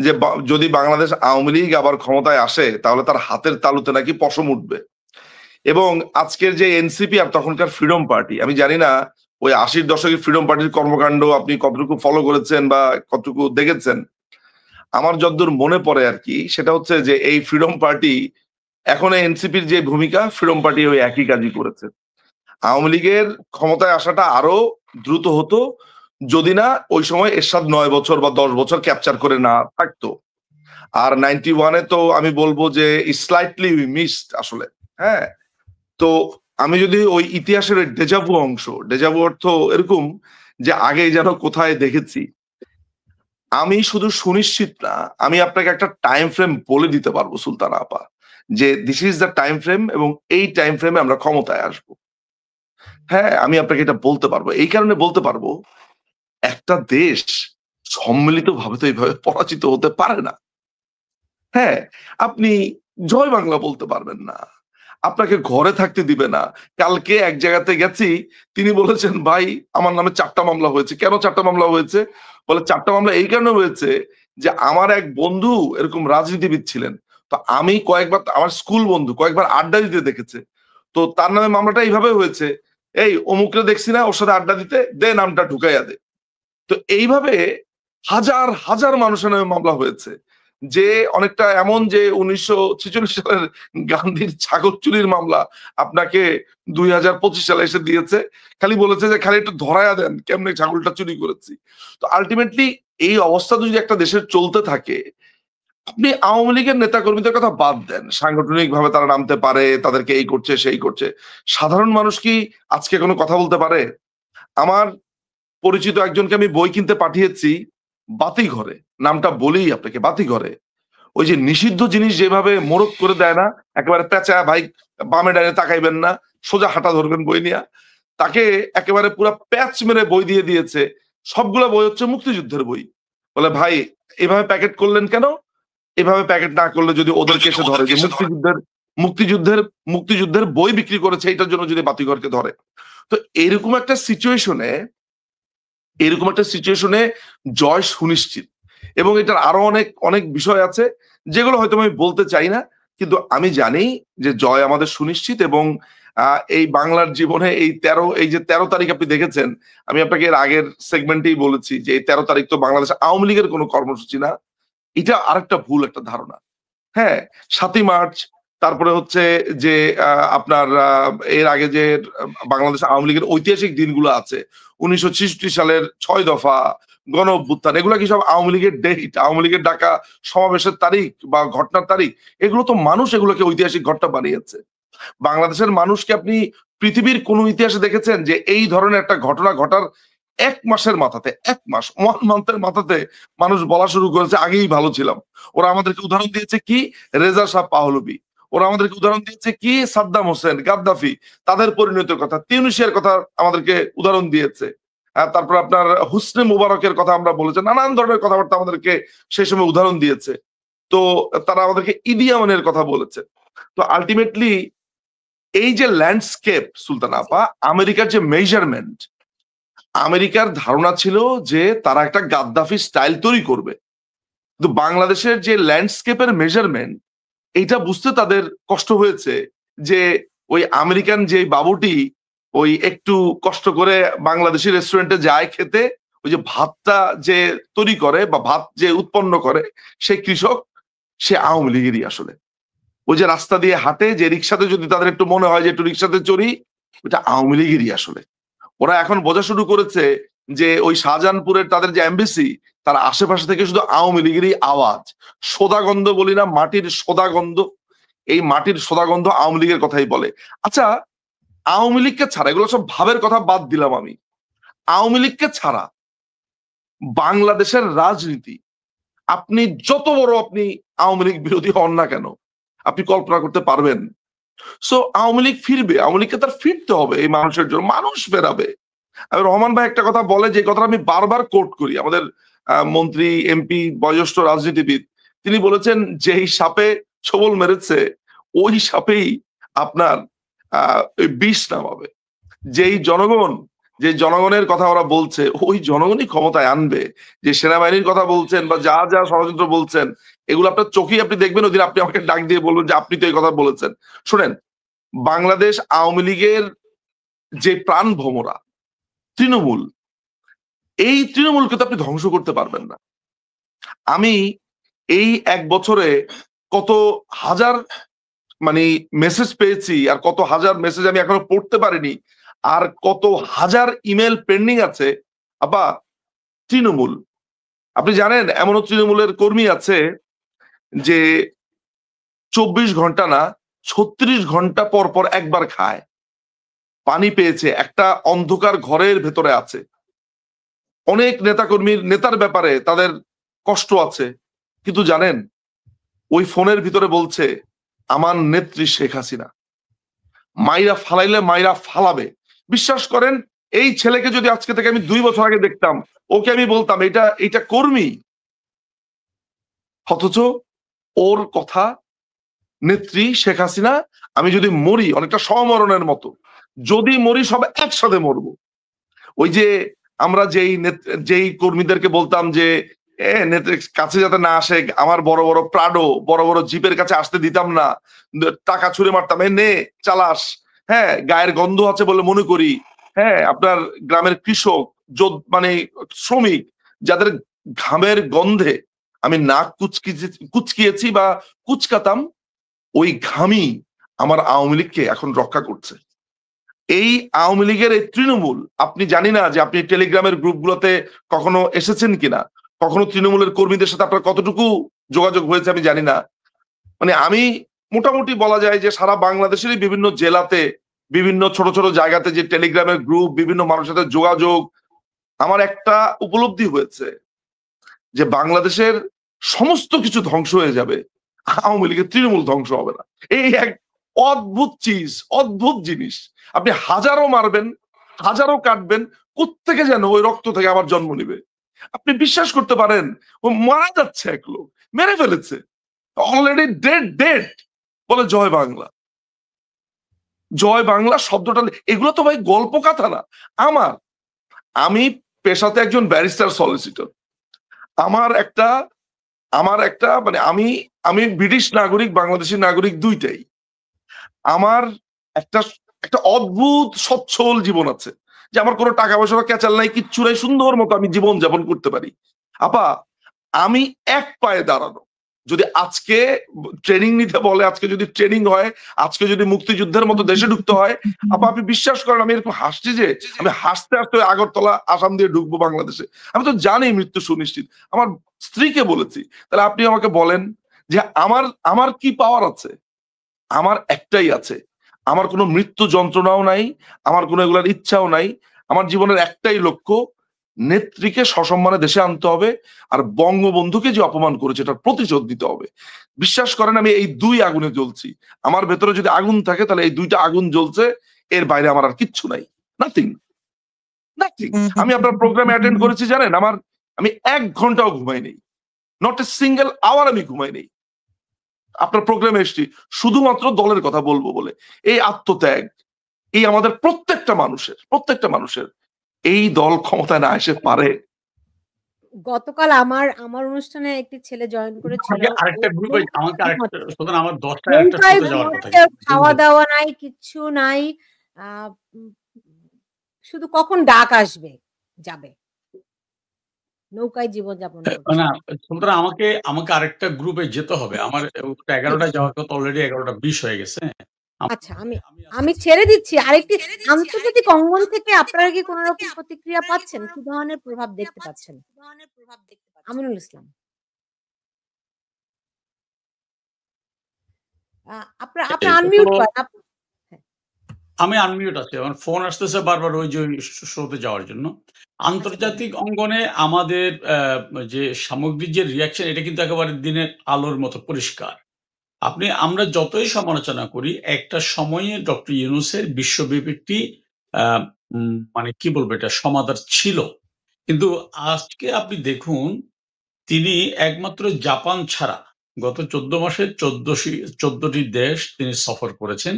যে যদি বাংলাদেশ আওয়ামী লীগ আবার ক্ষমতায় আসে তাহলে তার হাতের তালুতে নাকি পশম উঠবে। এবং আজকের যে এনসিপি আর তখনকার ফ্রিডম পার্টি, আমি জানি না ওই ৮০ দশকের ফ্রিডম পার্টির কর্মকাণ্ড আপনি কতটুকু ফলো করেছেন বা কতটুকু দেখেছেন। আমার যতদূর মনে পড়ে আর কি, সেটা হচ্ছে যে এই ফ্রিডম পার্টি, এখন এনসিপির যে ভূমিকা, ফ্রিডম পার্টি ওই একই কাজই করেছে। আওয়ামী লীগের ক্ষমতায় আসাটা আরো দ্রুত হতো যদি না ওই সময় এরশাদ ৯ বছর বা ১০ বছর ক্যাপচার করে না থাকতো। আর ৯১-এ তো আমি বলবো যে স্লাইটলি মিসড আসলে। হ্যাঁ, তো আমি যদি ওই ইতিহাসের ওই ডেজাভু অংশ, ডেজাভু অর্থ এরকম যে আগে যেন কোথায় দেখেছি, আমি শুধু সুনিশ্চিত না, আমি আপনাকে একটা টাইম ফ্রেম বলে দিতে পারবো সুলতানা আপা, যে this is the time frame এবং এই টাইম ফ্রেমে আমরা ক্ষমতায় আসবো। হ্যাঁ, আমি আপনাকে এটা বলতে পারবো, এই কারণে বলতে পারবো, একটা দেশ সম্মিলিতভাবে তো এইভাবে পরাজিত হতে পারে না। হ্যাঁ, আপনি জয় বাংলা বলতে পারবেন না, আপনাকে ঘরে থাকতে দিবে না। কালকে এক জায়গাতে গেছি, তিনি বলেছেন ভাই আমার নামে ৪টা মামলা হয়েছে। কেন ৪টা মামলা হয়েছে? বলে ৪টা মামলা এই কারণে হয়েছে যে আমার এক বন্ধু এরকম রাজনীতিবিদ ছিলেন। তো আমি কয়েকবার, আমার স্কুল বন্ধু কয়েকবার আড্ডা দিতে দেখেছে। তো তার নামে মামলাটা এইভাবে হয়েছে, এই অমুকরে দেখছি না ওর সাথে আড্ডা দিতে, দে নামটা ঢুকাইয়া দে। তো এইভাবে হাজার হাজার মানুষের নামে মামলা হয়েছে, যে অনেকটা এমন যে ১৯৪৬ সালের গান্ধীর ছাগল চুরির মামলা আপনাকে ২০২৫ সালে এসে দিয়েছে, খালি বলেছে যে খালি একটু ধরায়া দেন কেমনে ছাগলটা চুরি করেছি। তো আলটিমেটলি এই অবস্থা যদি একটা দেশের চলতে থাকে, আপনি আওয়ামী লীগের নেতা কর্মীদের কথা বাদ দেন, সাংগঠনিক ভাবে তারা নামতে পারে, তাদেরকে এই করছে সেই করছে, সাধারণ মানুষ কি আজকে কোনো কথা বলতে পারে? আমার পরিচিত একজনকে আমি বই কিনতে পাঠিয়েছি বাতিঘরে, নামটা বলেই আপনাকে, বাতিঘরে ওই যে নিষিদ্ধ জিনিস যেভাবে মোড়ক করে দেয় না, একেবারে পেঁচা ভাই, বামে ডানে তাকাইবেন না, সোজা হাঁটা ধরবেন বই নিয়ে, তাকে একেবারে পুরো প্যাচ মেরে বই দিয়ে দিয়েছে। সবগুলা বই হচ্ছে মুক্তিযুদ্ধের বই। বলে ভাই এভাবে প্যাকেট করলেন কেন? এভাবে প্যাকেট না করলে যদি ওদেরকে এসে ধরে যে মুক্তিযুদ্ধের মুক্তিযুদ্ধের মুক্তিযুদ্ধের বই বিক্রি করেছে এটার জন্য যদি বাতিঘরকে ধরে। তো এরকম একটা সিচুয়েশনে, এরকম একটা সিচুয়েশনে জয় সুনিশ্চিত। এবং এটার আরো অনেক অনেক বিষয় আছে যেগুলো হয়তো আমি বলতে চাই না, কিন্তু আমি জানি যে জয় আমাদের সুনিশ্চিত। এবং এই বাংলার জীবনে এই যে ১৩ তারিখ আপনি দেখেছেন, আমি আপনাকে এর আগের সেগমেন্টেই বলেছি যে এই ১৩ তারিখ তো বাংলাদেশ আওয়ামী লীগের কোনো কর্মসূচি না। এটা আরেকটা ভুল একটা ধারণা। হ্যাঁ, ৭ই মার্চ, তারপরে হচ্ছে যে আপনার এর আগে যে বাংলাদেশ আওয়ামী লীগের ঐতিহাসিক দিনগুলো আছে, ১৯৬৬ সালের ৬ দফা, গণ অভ্যুত্থান, এগুলো কি সব আওয়ামী লীগের ডেট, আওয়ামী লীগের ডাকা সমাবেশের তারিখ বা ঘটনার তারিখ? এগুলো তো মানুষ এগুলোকে ঐতিহাসিক ঘটনা বানিয়েছে। বাংলাদেশের মানুষকে আপনি পৃথিবীর কোন ইতিহাসে দেখেছেন যে এই ধরনের একটা ঘটনা ঘটার ১ মাসের মাথাতে, ১ মাস, 1 মান্থের মাথাতে মানুষ বলা শুরু করেছে আগেই ভালো ছিলাম? ওরা আমাদেরকে উদাহরণ দিয়েছে কি? রেজা শাহ পাহলভী। ওরা আমাদেরকে উদাহরণ দিয়েছে কি? সাদ্দাম হোসেন, গাদ্দাফি, তাদের পরিণতির কথা, তিউনিসিয়ার কথা আমাদেরকে উদাহরণ দিয়েছে। তারপর আপনার হুসনে মুবারকের কথা আমরা বলেছি, নানান ধরনের কথাবার্তা আমাদেরকে সেই সময় উদাহরণ দিয়েছে। তো তারা আমাদেরকে ইদি আমিনের কথা বলেছে। তো আলটিমেটলি এই যে ল্যান্ডস্কেপ সুলতান আপা, আমেরিকার যে মেজারমেন্ট, আমেরিকার ধারণা ছিল যে তারা একটা গাদ্দাফি স্টাইল তৈরি করবে, কিন্তু বাংলাদেশের যে ল্যান্ডস্কেপের মেজারমেন্ট, এইটা বুঝতে তাদের কষ্ট হয়েছে যে ওই আমেরিকান যে বাবুটি ওই একটু কষ্ট করে বাংলাদেশি রেস্টুরেন্টে যায় খেতে, ওই যে ভাতটা যে তৈরি করে বা ভাত যে উৎপন্ন করে সে কৃষক, সে আওয়ামী লীগেরই আসলে। ওই যে রাস্তা দিয়ে হাঁটে, যে রিক্সাতে যদি তাদের একটু মনে হয় যে একটু রিক্সাতে চড়ি, ওটা আওয়ামী লীগেরই আসলে। ওরা এখন বোঝা শুরু করেছে যে ওই শাহজাহানপুরের তাদের যে এমবেসি, তার আশেপাশে থেকে শুধু আওয়ামী লীগেরই আওয়াজ, সোদাগন্ধ বলি না, মাটির সোদাগন্ধ, এই মাটির সোদাগন্ধ আওয়ামী লীগের কথাই বলে। আচ্ছা, আওয়ামী লীগকে ছাড়া, এগুলো সব ভাবের কথা বাদ দিলাম আমি, আওয়ামী লীগকে ছাড়া বাংলাদেশের রাজনীতি, আপনি যত বড় আপনি আওয়ামী লীগ বিরোধী হন না কেন, আপনি কল্পনা করতে পারবেন? সো আওয়ামী লীগ ফিরবে, আওয়ামী লীগকে তার ফিরতে হবে এই মানুষের জন্য, মানুষ ফেরাবে। রহমান ভাই একটা কথা বলে, যে কথাটা আমি বারবার কোট করি, আমাদের মন্ত্রী, এমপি, বয়োজ্যেষ্ঠ রাজনীতিবিদ, তিনি বলেছেন যেই সাপে ছোবল মেরেছে ওই সাপেই আপনার বিষ নামাবে। যেই জনগণ, যে জনগণের কথা ওরা বলছে, ওই জনগণই ক্ষমতায় আনবে। যে সেনাবাহিনীর কথা বলছেন বা যা যা ষড়যন্ত্র বলছেন, এগুলো আপনার চোখেই আপনি দেখবেন, ওদিন আপনি আমাকে ডাক দিয়ে বলবেন যে আপনি তো এই কথা বলেছেন। শোনেন, বাংলাদেশ আওয়ামী লীগের যে প্রাণ ভোমরা তৃণমূল, এই তৃণমূলকে তো আপনি ধ্বংস করতে পারবেন না। আমি এই 1 বছরে কত হাজার মেসেজ পেয়েছি, আর কত হাজার মেসেজ আমি এখনো পড়তে পারিনি, আর কত হাজার ইমেল পেন্ডিং আছে। আপা, তৃণমূল, আপনি জানেন এমনও তৃণমূলের কর্মী আছে যে 24 ঘন্টা না 36 ঘন্টা পর পর একবার খায়, পানি পেয়েছে, একটা অন্ধকার ঘরের ভেতরে আছে। অনেক নেতাকর্মীর নেতার ব্যাপারে তাদের কষ্ট আছে, কিন্তু জানেন ওই ফোনের ভিতরে বলছে আমার নেত্রী শেখ হাসিনা, মাইরা ফালাইলে মাইরা ফালাবে। বিশ্বাস করেন, এই ছেলেকে যদি আজকে থেকে আমি 2 বছর আগে দেখতাম, ওকে আমি বলতাম এটা কর্মী, অথচ ওর কথা নেত্রী শেখ হাসিনা, আমি যদি মরি অনেকটা সমরণের মতো, যদি মরি সব একসাথে মরবো। ওই যে আমরা যেই কর্মীদেরকে বলতাম যে নেত্রীর কাছে যাতে না আসে, আমার বড় বড় প্রাডো, বড় বড় জিপের কাছে আসতে দিতাম না, টাকা ছুঁড়ে মারতাম, নে চালাস, হ্যাঁ গায়ের গন্ধ আছে বলে মনে করি, হ্যাঁ আপনার গ্রামের কৃষক, শ্রমিক, যাদের ঘামের গন্ধে আমি নাক কুচকিয়েছি বা কুচকাতাম, ওই ঘামই আমার আওয়ামী লীগকে এখন রক্ষা করছে। এই আওয়ামী লীগের এই তৃণমূল, আপনি জানি না যে আপনি টেলিগ্রামের গ্রুপগুলোতে কখনো এসেছেন কিনা, কখনো তৃণমূলের কর্মীদের সাথে আপনার কতটুকু যোগাযোগ হয়েছে আমি জানি না। আমি মোটামুটি বলা যায় যে সারা বাংলাদেশেরই বিভিন্ন জেলাতে, বিভিন্ন ছোট ছোট জায়গাতে যে টেলিগ্রামের গ্রুপ, বিভিন্ন মানুষের সাথে যোগাযোগ, আমার একটা উপলব্ধি হয়েছে যে বাংলাদেশের সমস্ত কিছু ধ্বংস হয়ে যাবে, আওয়ামী লীগের তৃণমূল ধ্বংস হবে না। এই এক অদ্ভুত চিজ, অদ্ভুত জিনিস। আপনি হাজারো মারবেন, হাজারো কাটবেন, কোত্থেকে যেন ওই রক্ত থেকে আবার জন্ম নিবে। আপনি বিশ্বাস করতে পারেন, ও মারা যাচ্ছে, এক লোক মেরে ফেলেছে, অলরেডি ডেড, বলে জয় বাংলা। জয় বাংলা শব্দটা, এগুলো তো ভাই গল্প কথা না। আমি পেশাতে একজন ব্যারিস্টার সলিসিটর। আমার একটা আমি ব্রিটিশ নাগরিক, বাংলাদেশি নাগরিক, দুইটাই। আমার একটা অদ্ভুত সচ্ছল জীবন আছে, যে আমার কোনো টাকা পয়সা ক্যাচাল নাই, কিচ্ছু নাই, সুন্দর মতো আমি জীবন যাপন করতে পারি। আপা, আমি এক পায়ে দাঁড়ানো, যদি আজকে ট্রেনিং নিতে বলে, আজকে যদি ট্রেনিং হয়, আজকে যদি মুক্তিযুদ্ধের মতো দেশে ঢুকতে হয়, আপা আপনি বিশ্বাস করেন আমি এরকম হাসছি যে আমি হাসতে হাসতে আগরতলা আসাম দিয়ে ঢুকবো বাংলাদেশে। আমি তো জানি মৃত্যু সুনিশ্চিত, আমার স্ত্রীকে বলেছি। তাহলে আপনি আমাকে বলেন যে আমার কি পাওয়ার আছে? আমার একটাই আছে, আমার কোনো মৃত্যু যন্ত্রণাও নাই, আমার কোনো এগুলার ইচ্ছাও নাই। আমার জীবনের একটাই লক্ষ্য, নেত্রীকে সসম্মানে দেশে আনতে হবে, আর বঙ্গবন্ধুকে যে অপমান করেছে এটার প্রতিশোধ দিতে হবে। বিশ্বাস করেন, আমি এই 2 আগুনে জ্বলছি। আমার ভেতরে যদি আগুন থাকে তাহলে এই 2টা আগুন জ্বলছে, এর বাইরে আমার আর কিচ্ছু নাই, নাথিং। আমি আপনার প্রোগ্রামে অ্যাটেন্ড করেছি জানেন, আমি 1 ঘন্টাও ঘুমাই নেই, নট এ সিঙ্গেল আওয়ার আমি ঘুমাই নেই। আপনার প্রোগ্রামে এসছি শুধুমাত্র দলের কথা বলবো বলে। এই আত্মত্যাগ, এই আমাদের প্রত্যেকটা মানুষের এই দল ক্ষমতায় না এসে পারে। গতকাল আমার অনুষ্ঠানে একটি ছেলে জয়েন করেছিল। আরেকটা গ্রুপে আমাকে আরেকটা, সুতরাং আমার ১০ টায় আরেকটা নৌকায় শোতে যাওয়ার কথা। ঘুমাচ্ছে, খাওয়া দাওয়া নাই, কিচ্ছু নাই। শুধু কখন ডাক আসবে যাবে, নৌকায় জীবনযাপন করছে। না, সুতরাং আমাকে আরেকটা গ্রুপে যেতে হবে। আমার 11টায় যাওয়ার কথা, অলরেডি 11:20 হয়ে গেছে। আচ্ছা, আমি ছেড়ে দিচ্ছি। আরেকটি আন্তর্জাতিক অঙ্গন থেকে আপনারা কি কোন রকম প্রতিক্রিয়া পাচ্ছেন? কি ধরনের প্রভাব দেখতে পাচ্ছেন? আমিনুল ইসলাম। আপনারা এটা আনমিউট তো করেন। আমি আনমিউট আছি। আমার ফোন আসতেছে বারবার ওই যে শোতে যাওয়ার জন্য। আন্তর্জাতিক অঙ্গনে আমাদের যে সামগ্রিক যে রিঅ্যাকশন, এটা কিন্তু একেবারে দিনের আলোর মতো পরিষ্কার। আমরা যতই সমালোচনা করি, একটা সময়ে ডক্টর ইউনূসের বিশ্বব্যাপী একটি মানে কি বলবো, এটা সমাদর ছিল। কিন্তু আজকে আপনি দেখুন, তিনি একমাত্র জাপান ছাড়া গত 14 মাসে 14টি দেশ তিনি সফর করেছেন।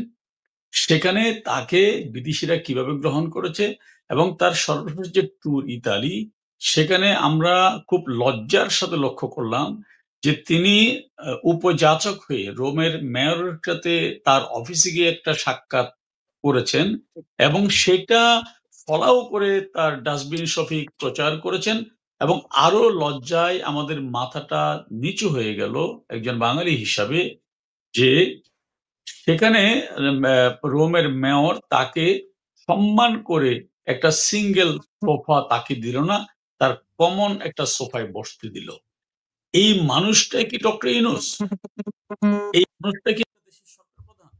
সেখানে তাকে বিদেশিরা কিভাবে গ্রহণ করেছে এবং তার সর্বশেষ যে ট্যুর ইতালি, সেখানে আমরা খুব লজ্জার সাথে লক্ষ্য করলাম যে তিনি উপযাচক হয়ে রোমের মেয়রের সাথে তার অফিসে গিয়ে একটা সাক্ষাৎ করেছেন এবং সেটা ফলাও করে তার ডাস্টবিন শফিক প্রচার করেছেন। এবং আরো লজ্জায় আমাদের মাথাটা নিচু হয়ে গেল একজন বাঙালি হিসাবে, যে সেখানে রোমের মেয়র তাকে সম্মান করে একটা সিঙ্গেল সোফা তাকে দিল না, তার কমন একটা সোফায় বসতে দিল। এই মানুষটা কি ডক্টর ইউনূস? এই মানুষটা কি দেশের সরকার প্রধান?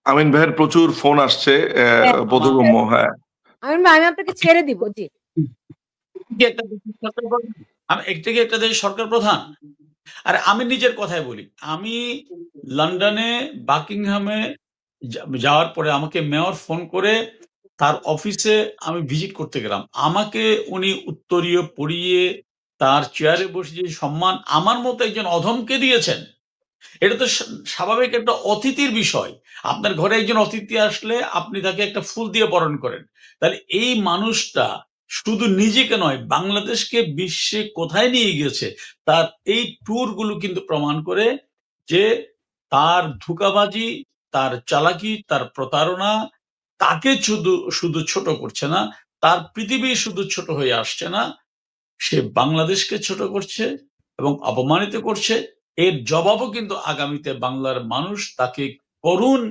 আমিন ভাইয়ের প্রচুর ফোন আসছে, বোধগম্য। হ্যাঁ, আমিন ভাই, আমি আপনাকে ছেড়ে দিব। জি, কি একটা দেশের সরকার প্রধান? এটা কি একটা দেশের সরকার প্রধান? আর আমি নিজের কথাই বলি, আমি লন্ডনে বাকিংহামে যাওয়ার পরে আমাকে মেয়র ফোন করে তার অফিসে আমি ভিজিট করতে গেলাম। আমাকে উনি উত্তরীয় পরিয়ে তার চেয়ারে বসে যে সম্মান আমার মতো একজন অধমকে দিয়েছেন, এটা তো স্বাভাবিক একটা অতিথির বিষয়। আপনার ঘরে একজন অতিথি আসলে আপনি তাকে একটা ফুল দিয়ে বরণ করেন। তাহলে এই মানুষটা শুধু নিজেকে নয়, বাংলাদেশকে বিশ্বে কোথায় নিয়ে গেছে, তার এই ট্যুর গুলো কিন্তু প্রমাণ করে যে তার ধোঁকাবাজি, তার চালাকি, তার প্রতারণা তাকে শুধু ছোট করছে না, তার পৃথিবী শুধু ছোট হয়ে আসছে না, সে বাংলাদেশকে ছোট করছে এবং অপমানিত করছে। এর জবাবও কিন্তু আগামীতে বাংলার মানুষ তাকে করুণ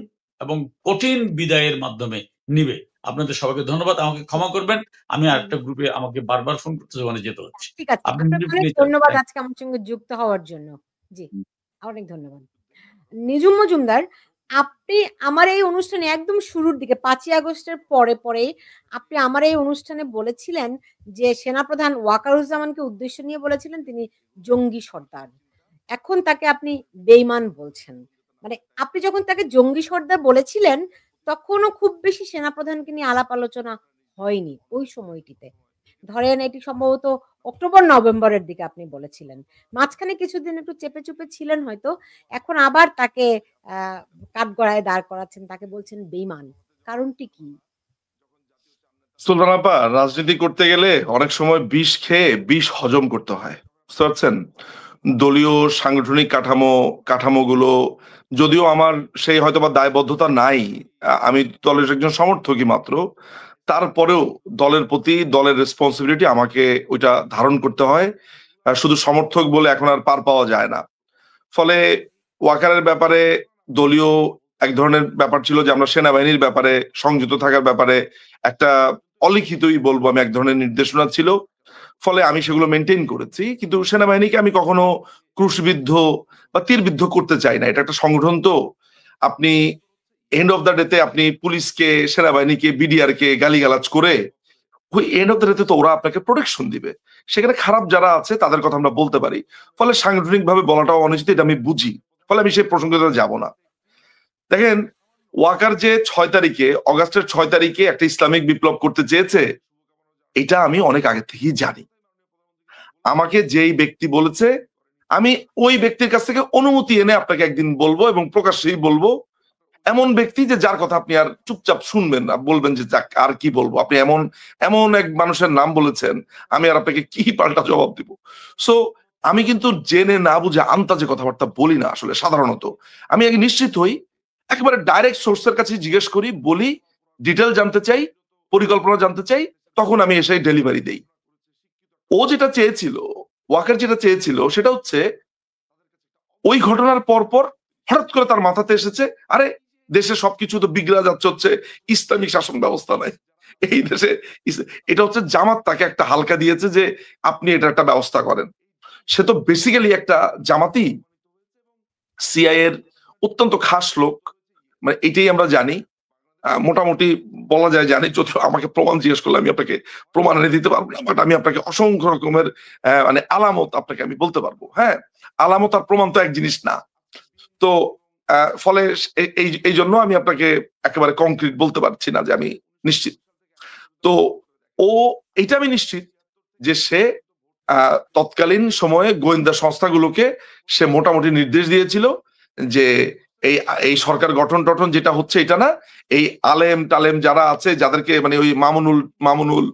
এবং কঠিন বিদায়ের মাধ্যমে নিবে। আপনাদের সবাইকে ধন্যবাদ। আমাকে ক্ষমা করবেন। আমি আরেকটা গ্রুপে আমাকে বারবার ফোন করতেছে, ওখানে যেতে হচ্ছে। ঠিক আছে। আপনি আপনাকে অনেক প্লিজ ধন্যবাদ আজকে আমার সঙ্গে যুক্ত হওয়ার জন্য। জি, অনেক ধন্যবাদ। নিজুম মজুমদার, আপনি আমার এই অনুষ্ঠানে একদম শুরুর দিকে ৫ই আগস্টের পরে আপনি আমার এই অনুষ্ঠানে বলেছিলেন যে সেনাপ্রধান ওয়াকারুজ্জামানকে উদ্দেশ্য নিয়ে বলেছিলেন তিনি জঙ্গি সর্দার। এখন তাকে আপনি বেঈমান বলছেন। মানে আপনি যখন তাকে জঙ্গি সর্দার বলেছিলেন, তখনও খুব বেশি সেনাপ্রধানকে নিয়ে আলাপ আলোচনা হয়নি ওই সময়টিতে। ধরেন এটি সম্ভবত অক্টোবর-নভেম্বরের দিকে আপনি বলেছিলেন। মাঝখানে কিছুদিন একটু চেপে চুপে ছিলেন হয়তো। এখন আবার তাকে আ কাঠগড়ায় দাঁড় করাচ্ছেন। তাকে বলছেন বেঈমান। কারণটি কি? সুলতান আপা, রাজনীতি করতে গেলে অনেক সময় বিষ খেয়ে বিষ হজম করতে হয়, বুঝতে পারছেন? দলীয় সাংগঠনিক কাঠামোগুলো যদিও আমার সেই হয়তোবা দায়বদ্ধতা নাই, আমি দলের একজন সমর্থকই মাত্র, তারপরেও দলের প্রতি দলের রেসপন্সিবিলিটি আমাকে ওইটা ধারণ করতে হয়। শুধু সমর্থক বলে এখন আর পার পাওয়া যায় না। ফলে ওয়াকারের ব্যাপারে দলীয় এক ধরনের ব্যাপার ছিল যে আমরা সেনাবাহিনীর ব্যাপারে সংযুক্ত থাকার ব্যাপারে একটা অলিখিতই বলবো আমি, এক ধরনের নির্দেশনা ছিল। ফলে আমি সেগুলো মেনটেন করেছি, কিন্তু সেনাবাহিনীকে আমি কখনো ক্রুশবিদ্ধ বা তীরবিদ্ধ করতে চাই না। এটা একটা সংগঠন, তো আপনি এন্ড অফ দ্য ডেতে আপনি পুলিশকে, সেনাবাহিনীকে, বিডিআর কে গালিগালাজ করে ওই এন্ড অফ দ্য ডেতে তো ওরা আপনাকে প্রোটেকশন দিবে। সেখানে খারাপ যারা আছে তাদের কথা আমরা বলতে পারি। ফলে সাংগঠনিক ভাবে বলাটাও অনুচিত, এটা আমি বুঝি। ফলে আমি সেই প্রসঙ্গে যাব না। দেখেন, ওয়াকার যে 6 তারিখে, অগাস্টের 6 তারিখে একটা ইসলামিক বিপ্লব করতে চেয়েছে, এটা আমি অনেক আগে থেকেই জানি। আমাকে যেই ব্যক্তি বলেছে আমি ওই ব্যক্তির কাছ থেকে অনুমতি এনে আপনাকে একদিন বলবো এবং প্রকাশ্যেই বলবো। এমন ব্যক্তি যে যার কথা আপনি আর চুপচাপ শুনবেন না, বলবেন যে যাক আর কি বলবো, আপনি এমন এমন এক মানুষের নাম বলেছেন, আমি আর আপনাকে কি পাল্টা জবাব দিব। সো আমি কিন্তু জেনে না বুঝে আন্তাজে কথাবার্তা বলি না আসলে সাধারণত। আমি আগে নিশ্চিত হই, একেবারে ডাইরেক্ট সোর্সের কাছে জিজ্ঞেস করি, বলি, ডিটেল জানতে চাই, পরিকল্পনা জানতে চাই, তখন আমি এসে ডেলিভারি দেই। ও যেটা চেয়েছিল, ওয়াকার যেটা চেয়েছিল সেটা হচ্ছে ওই ঘটনার পর হঠাৎ করে তার মাথাতে এসেছে, আরে দেশে সবকিছু তো বিগড়া যাচ্ছে, হচ্ছে ইসলামিক শাসন ব্যবস্থা নাই এই দেশে। এটা হচ্ছে জামাত তাকে একটা হালকা দিয়েছে যে আপনি এটা একটা ব্যবস্থা করেন। সে তো বেসিক্যালি একটা জামাতি, সিআই এর অত্যন্ত খাস লোক, মানে এটাই আমরা জানি। মোটামুটি বলা যায় জানি, যদিও আমাকে প্রমাণ জিজ্ঞেস করলে আমি আপনাকে প্রমাণ এনে দিতে পারবো না, বাট আমি আপনাকে অসংখ্য রকমের মানে আলামত আপনাকে আমি বলতে পারবো। হ্যাঁ, আলামত আর প্রমাণ তো এক জিনিস না। তো ফলে এই জন্য আমি আপনাকে একেবারে কংক্রিট বলতে পারছি না যে আমি নিশ্চিত। তো ও এটা আমি নিশ্চিত যে সে তৎকালীন সময়ে গোয়েন্দা সংস্থাগুলোকে সে মোটামুটি নির্দেশ দিয়েছিল যে এই এই সরকার গঠন টঠন যেটা হচ্ছে এটা না, এই আলেম টালেম যারা আছে, যাদেরকে মানে ওই মামুনুল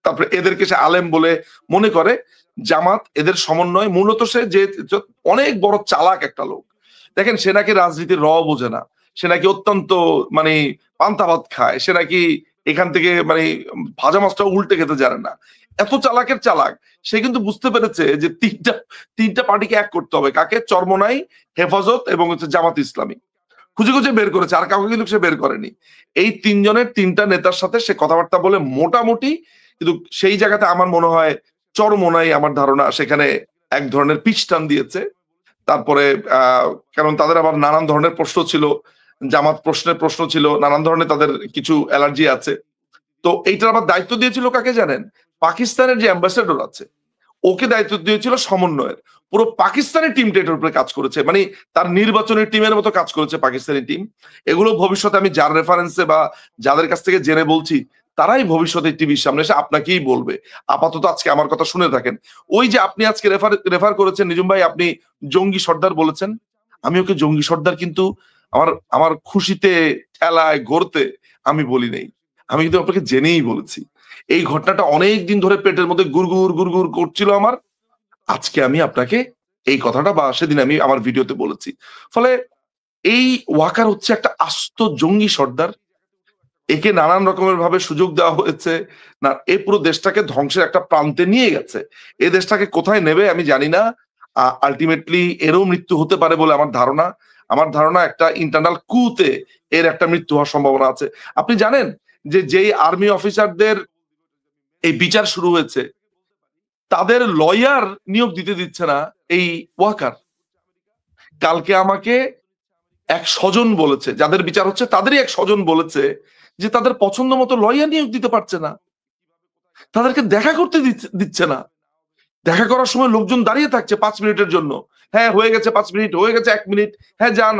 তারপরে এদেরকে সে আলেম বলে মনে করে, জামাত এদের সমন্বয়। মূলত সে যে অনেক বড় চালাক একটা লোক। দেখেন, সে নাকি রাজনীতির বোঝে না, সে নাকি অত্যন্ত মানে পান্তা ভাত খায়, সে নাকি এখান থেকে মানে ভাজা মাছটা উল্টে খেতে জানে না, এত চালাকের চালাক। সে কিন্তু বুঝতে পেরেছে যে তিনটা পার্টিকে এক করতে হবে, কাকে? চরমোনাই, হেফাজত এবং হচ্ছে জামাত ইসলামী। খুঁজে খুঁজে বের করেছে, আর কাউকে কিন্তু সে বের করেনি। এই তিনজনের তিনটা নেতার সাথে সে কথাবার্তা বলে মোটামুটি, কিন্তু সেই জায়গাতে আমার মনে হয় চরমোনাই, আমার ধারণা সেখানে এক ধরনের পিচ টান দিয়েছে। তারপরে কারণ তাদের আবার নানান ধরনের প্রশ্ন ছিল, জামাত প্রশ্ন ছিল, নানান ধরনের তাদের কিছু অ্যালার্জি আছে। তো এইটার আবার দায়িত্ব দিয়েছিল কাকে জানেন? পাকিস্তানের যে অ্যাম্বাসেডর আছে, ওকে দায়িত্ব দিয়েছিল সমন্বয়ের। পুরো পাকিস্তানি টিমটা এটার উপরে কাজ করেছে, মানে তার নির্বাচনের টিমের মতো কাজ করেছে পাকিস্তানি টিম। এগুলো ভবিষ্যতে আমি যার রেফারেন্সে বা যাদের কাছ থেকে জেনে বলছি, তারাই ভবিষ্যতে টিভির সামনে এসে আপনাকেই বলবে। আপাতত আজকে আমার কথা শুনে থাকেন। ওই যে আপনি আজকে রেফার করেছেন নিজুম ভাই, আপনি জঙ্গি সর্দার বলেছেন, আমি ওকে জঙ্গি সর্দার কিন্তু আমার খুশিতে, খেলায়, গড়তে আমি বলি নাই। আমি কিন্তু আপনাকে জেনেই বলেছি। এই ঘটনাটা অনেক দিন ধরে পেটের মধ্যে গুড়গুড় করছিল আমার। আজকে আমি আপনাকে এই কথাটা, বা সেদিন আমি আমার ভিডিওতে বলেছি। ফলে এই ওয়াকার হচ্ছে একটা আস্ত জঙ্গি সর্দার। একে নানান রকমের ভাবে সুযোগ দেওয়া হয়েছে না, এ পুরো দেশটাকে ধ্বংসের একটা প্রান্তে নিয়ে গেছে। এ দেশটাকে কোথায় নেবে আমি জানি না। আলটিমেটলি এরও মৃত্যু হতে পারে বলে আমার ধারণা একটা ইন্টারনাল কুতে এর একটা মৃত্যু হওয়ার সম্ভাবনা আছে। আপনি জানেন যে যেই আর্মি অফিসারদের এই বিচার শুরু হয়েছে, তাদের লয়ার নিয়োগ দিতে দিচ্ছে না এই ওয়াকার। কালকে আমাকে এক স্বজন বলেছে, যাদের বিচার হচ্ছে তাদেরই এক স্বজন বলেছে যে তাদের পছন্দ মতো লয়ার নিয়োগ দিতে পারছে না, তাদেরকে দেখা করতে দিচ্ছে না। দেখা করার সময় লোকজন দাঁড়িয়ে থাকছে 5 মিনিটের জন্য। হ্যাঁ, হয়ে গেছে 5 মিনিট, হয়ে গেছে 1 মিনিট, হ্যাঁ যান,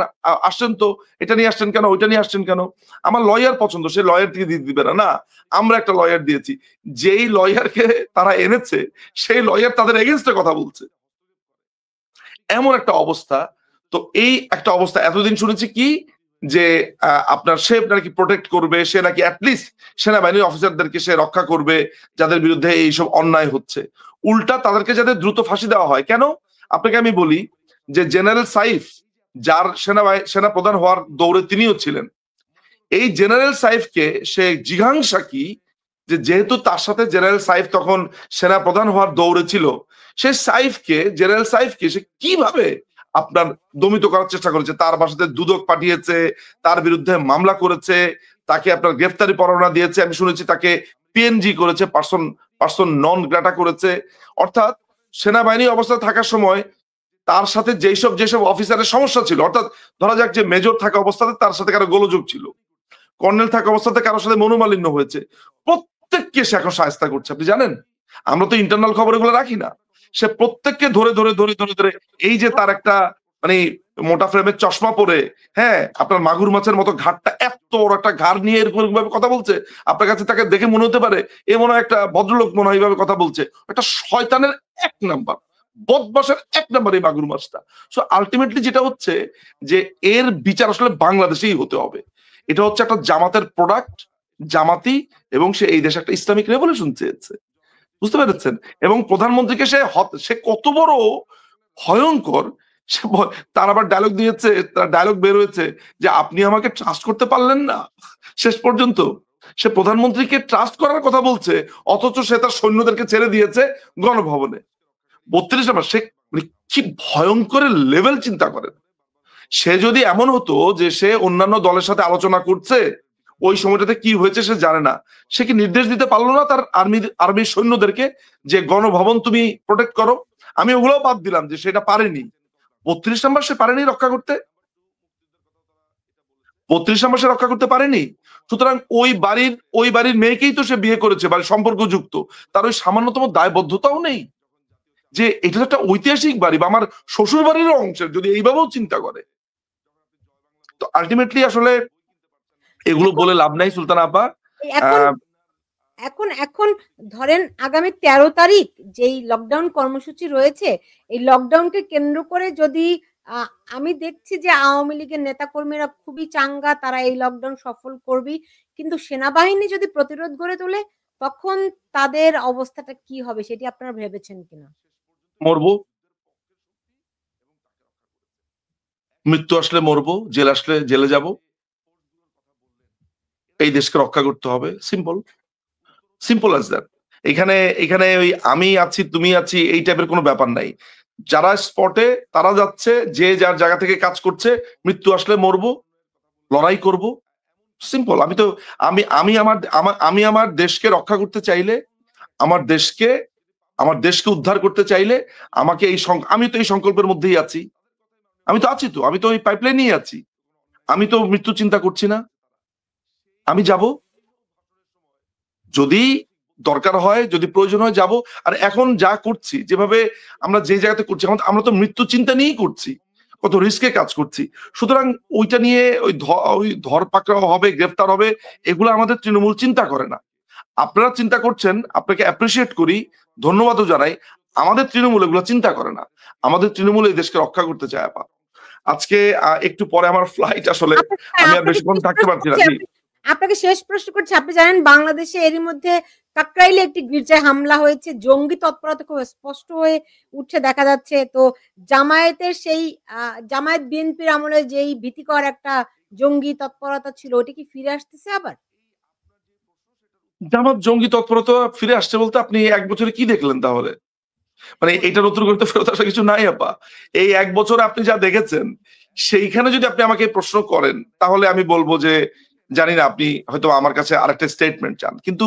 আসছেন তো, এটা নিয়ে আসছেন কেন, ওইটা নিয়ে আসছেন কেন? আমার লয়ার পছন্দ, সে লয়ার থেকে দিবে না। না, আমরা একটা লয়ার দিয়েছি। যেই লয়ারকে তারা এনেছে, সেই লয়ার তাদের এগেনস্টে কথা বলছে। এমন একটা অবস্থা। তো এই একটা অবস্থা এতদিন শুনেছি কি যে আপনার সে নাকি প্রোটেক্ট করবে, সে নাকি অ্যাটলিস্ট সেনাবাহিনীর অফিসারদেরকে সে রক্ষা করবে যাদের বিরুদ্ধে এইসব অন্যায় হচ্ছে। উল্টা তাদেরকে যাতে দ্রুত ফাঁসি দেওয়া হয়। কেন? আপনাকে আমি বলি যে জেনারেল সাইফ, যার সেনা প্রধান হওয়ার দৌড়ে তিনিও ছিলেন, এই জেনারেল সাইফকে সে জিঘাংসা কি যে যেহেতু তার সাথে জেনারেল সাইফ তখন সেনা প্রধান হওয়ার দৌড়ে ছিল, সে জেনারেল সাইফকে সে কিভাবে আপনার দমিত করার চেষ্টা করেছে। তার বাসাতে দুদক পাঠিয়েছে, তার বিরুদ্ধে মামলা করেছে, তাকে আপনার গ্রেফতারি পরোয়ানা দিয়েছে, আমি শুনেছি তাকে পিএনজি করেছে, পার্সন নন গ্রাটা করেছে। অর্থাৎ সেনাবাহিনী অবস্থায় থাকার সময় তার সাথে যেসব অফিসারের সমস্যা ছিল, অর্থাৎ ধরা যাক যে মেজর থাকা অবস্থাতে তার সাথে কারো গোলযোগ ছিল, কর্নেল থাকা অবস্থাতে কারোর সাথে মনোমালিন্য হয়েছে, প্রত্যেককে সে এখন শায়েস্তা করছে। আপনি জানেন, আমরা তো ইন্টারনাল খবর এগুলো রাখি না। সে প্রত্যেককে ধরে এই যে তার একটা মানে মোটা ফ্রেমের চশমা পরে, হ্যাঁ, আপনার মাগুর মাছের মতো ঘাটটা এত এত বড় একটা ঘাড় নিয়ে এরকম ভাবে কথা বলছে, আপনার কাছে তাকে দেখে মনে হতে পারে এ মনে হয় একটা ভদ্রলোক, মনে হয় এইভাবে কথা বলছে। একটা শয়তানের 1 নাম্বার, বদমাশের 1 নাম্বার এই মাগুর মাছটা। সো আলটিমেটলি যেটা হচ্ছে যে এর বিচার আসলে বাংলাদেশেই হতে হবে। এটা হচ্ছে একটা জামাতের প্রোডাক্ট, জামাতি, এবং সে এই দেশে একটা ইসলামিক রেভলিউশন চেয়েছে, বুঝতে পেরেছেন? এবং প্রধানমন্ত্রীকে সে কত বড় ভয়ঙ্কর, তার আবার ডায়লগ দিয়েছে, তার ডায়লগ বের হয়েছে যে আপনি আমাকে ট্রাস্ট করতে পারলেন না শেষ পর্যন্ত। সে প্রধানমন্ত্রীকে ট্রাস্ট করার কথা বলছে, অথচ সে তার সৈন্যদেরকে ছেড়ে দিয়েছে গণভবনে। 32 নম্বর, সে মানে কি ভয়ঙ্কর লেভেল চিন্তা করেন। সে যদি এমন হতো যে সে অন্যান্য দলের সাথে আলোচনা করছে, ওই সময়টাতে কি হয়েছে সে জানে না, সে কি নির্দেশ দিতে পারলো না তার আর্মির সৈন্যদেরকে যে গণভবন তুমি প্রোটেক্ট করো? আমি ওগুলোও বাদ দিলাম যে সেটা পারেনি। 32 নম্বর সে পারেনি রক্ষা করতে, 32 নম্বর সে রক্ষা করতে পারেনি। সুতরাং ওই বাড়ির মেয়েকেই তো সে বিয়ে করেছে, বাড়ির সম্পর্কযুক্ত, তার ওই সামান্যতম দায়বদ্ধতাও নেই যে এটা একটা ঐতিহাসিক বাড়ি বা আমার শ্বশুর বাড়ির অংশের, যদি এইভাবেও চিন্তা করে। তো আলটিমেটলি আসলে এগুলো বলে লাভ নাই সুলতান আপা। এখন ধরেন আগামী 13 তারিখ যেই লকডাউন কর্মসূচি রয়েছে, এই লকডাউনকে কেন্দ্র করে যদি আমি দেখছি যে আওয়ামী লীগের নেতাকর্মীরা খুবই চাঙ্গা, তারা এই লকডাউন সফল করবে, কিন্তু সেনাবাহিনী যদি প্রতিরোধ গড়ে তোলে তখন তাদের অবস্থাটা কি হবে সেটি আপনারা ভেবেছেন কিনা? মরবো, মৃত্যু আসলে মরবো, জেল আসলে জেলে যাব, এই দেশকে রক্ষা করতে হবে। Simple, simple as that. এখানে ওই আমি আছি তুমি আছি এই টাইপের কোনো ব্যাপার নাই। যারা স্পটে তারা যাচ্ছে, যে যার জায়গা থেকে কাজ করছে, মৃত্যু আসলে মরবো, লড়াই করব, সিম্পল। আমি আমার দেশকে রক্ষা করতে চাইলে, আমার দেশকে উদ্ধার করতে চাইলে আমাকে আমি তো এই সংকল্পের মধ্যেই আছি, আমি তো ওই পাইপলাইনেই আছি, আমি তো মৃত্যু চিন্তা করছি না, আমি যাব, যদি দরকার হয়, যদি প্রয়োজন হয় যাব। আর এখন যা করছি, যেভাবে আমরা যে জায়গাতে করছি, আমরা তো মৃত্যু চিন্তা নিয়েই করছি, কত রিস্কে কাজ করছি। সুতরাং ওইটা নিয়ে ওই ধর পাকড়াও হবে, গ্রেফতার হবে, এগুলো আমাদের তৃণমূল চিন্তা করে না। আপনারা চিন্তা করছেন, আপনাকে অ্যাপ্রিসিয়েট করি, ধন্যবাদও জানাই। আমাদের তৃণমূল এগুলো চিন্তা করে না, আমাদের তৃণমূল এই দেশকে রক্ষা করতে চায়। আপা আজকে একটু পরে আমার ফ্লাইট, আসলে আমি আর বেশিক্ষণ থাকতে পারছি না। আপনাকে শেষ প্রশ্ন করছি, আপনি জানেন বাংলাদেশে এরই মধ্যে কাকরাইলে একটি গির্জায় হামলা হয়েছে, জঙ্গি তৎপরতা খুব স্পষ্ট হয়ে উঠছে দেখা যাচ্ছে। তো জামায়াতের সেই জামায়াত বিএনপির আমলে যেই ভীতিকর একটা জঙ্গি তৎপরতা ছিল, ওটা কি ফিরে আসতেছে আবার? জামাত জঙ্গি তৎপরতা ফিরে আসছে বলতে আপনি 1 বছরে কি দেখলেন তাহলে? মানে এটা নতুন করতে ফেরত আসা কিছু নাই আপা। এই 1 বছরে আপনি যা দেখেছেন, সেইখানে যদি আপনি আমাকে প্রশ্ন করেন, তাহলে আমি বলবো যে জানি না, আপনি হয়তো আমার কাছে আরেকটা স্টেটমেন্ট চান। কিন্তু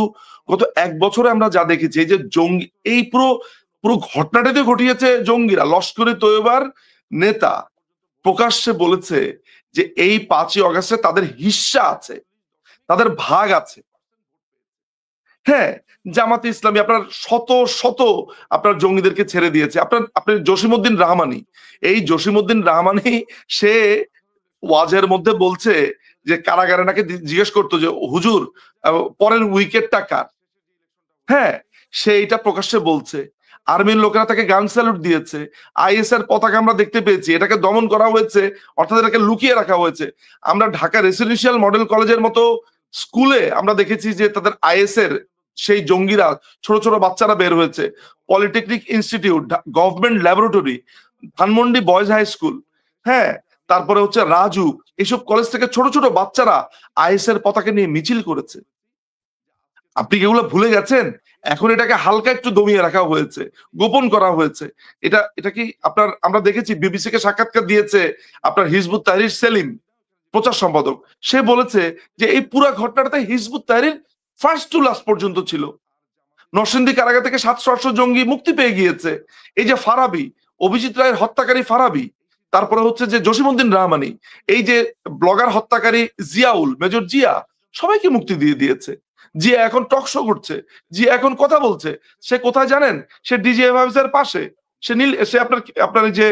গত 1 বছরে আমরা যা দেখেছি, এই যে জঙ্গি, এই পুরো ঘটনাটাতে ঘটিয়েছে জঙ্গিরা। লস্করে তৈয়বার নেতা প্রকাশ্যে বলেছে যে এই 5ই অগাস্টে তাদের হিস্সা আছে, তাদের ভাগ আছে। হ্যাঁ, জামাতে ইসলামী আপনার শত আপনার জঙ্গিদেরকে ছেড়ে দিয়েছে। আপনার জসিমউদ্দিন রহমানী, এই জসিমউদ্দিন রহমানী সে ওয়াজের মধ্যে বলছে যে কারাগারে নাকি জিজ্ঞেস করতো যে হুজুর পরের উইকেটটা কার। হ্যাঁ, সে এটা প্রকাশ্যে বলছে। আর্মির লোকেরা তাকে গান স্যালুট দিয়েছে। আইএস এর পতাকা আমরা দেখতে পেয়েছি, এটাকে দমন করা হয়েছে, অর্থাৎ এটাকে লুকিয়ে রাখা হয়েছে। আমরা ঢাকা রেসিডেন্সিয়াল মডেল কলেজের মতো স্কুলে আমরা দেখেছি যে তাদের আইএস এর সেই জঙ্গিরা, ছোট ছোট বাচ্চারা বের হয়েছে। Polytechnic institute, government laboratory, Dhanmondi boys high school, হ্যাঁ, তারপরে হচ্ছে রাজু, এইসব কলেজ থেকে ছোট ছোট বাচ্চারা আইএস এর পতাকা নিয়ে মিছিল করেছে। আপনি কি এগুলো ভুলে গেছেন? এখন এটাকে হালকা একটু দমিয়ে রাখা হয়েছে, গোপন করা হয়েছে। এটা কি আমরা দেখেছি, বিবিসি কে সাক্ষাৎকার দিয়েছে আপনার হিজবুত তাহরির সেলিম, প্রচার সম্পাদক। সে বলেছে যে এই পুরা ঘটনাটাতে Hizbut Tahrir first to last পর্যন্ত ছিল। নরসিংদী কারাগার থেকে 700-800 জঙ্গি মুক্তি পেয়ে গিয়েছে। এই যে ফারাবি, অভিজিৎ রায়ের হত্যাকারী ফারাবি, তারপরে হচ্ছে যে জসিমউদ্দিন রহমানী, এই যে ব্লগার হত্যাকারী জিয়াউল, মেজর জিয়া, সবাইকে মুক্তি দিয়ে দিয়েছে। জিয়া এখন টক শো করছে, জিয়া এখন কথা বলছে। সে কোথায় জানেন? সে ডিজিএফ অফিসের পাশে। সে আপনার যে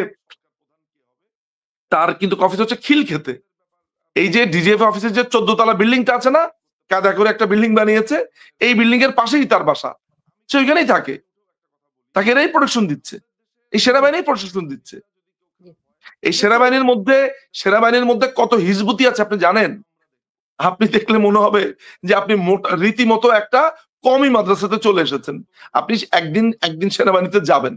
তার কিন্তু অফিস হচ্ছে খিলক্ষেতে। এই যে ডিজিএফ অফিসের যে 14 তলা বিল্ডিংটা আছে না, কায়দা করে একটা বিল্ডিং বানিয়েছে, এই বিল্ডিং এর পাশেই তার বাসা, সে ওইখানেই থাকে, তাকে এরাই প্রোটেকশন দিচ্ছে, এই সেনাবাহিনী প্রোটেকশন দিচ্ছে। জি। এই সেনাবাহিনীর মধ্যে কত হিজবুতি আছে আপনি জানেন? আপনি দেখলে মনে হবে যে আপনি রীতিমতো একটা কওমি মাদ্রাসাতে চলে এসেছেন। আপনি একদিন সেনাবাহিনীতে যাবেন।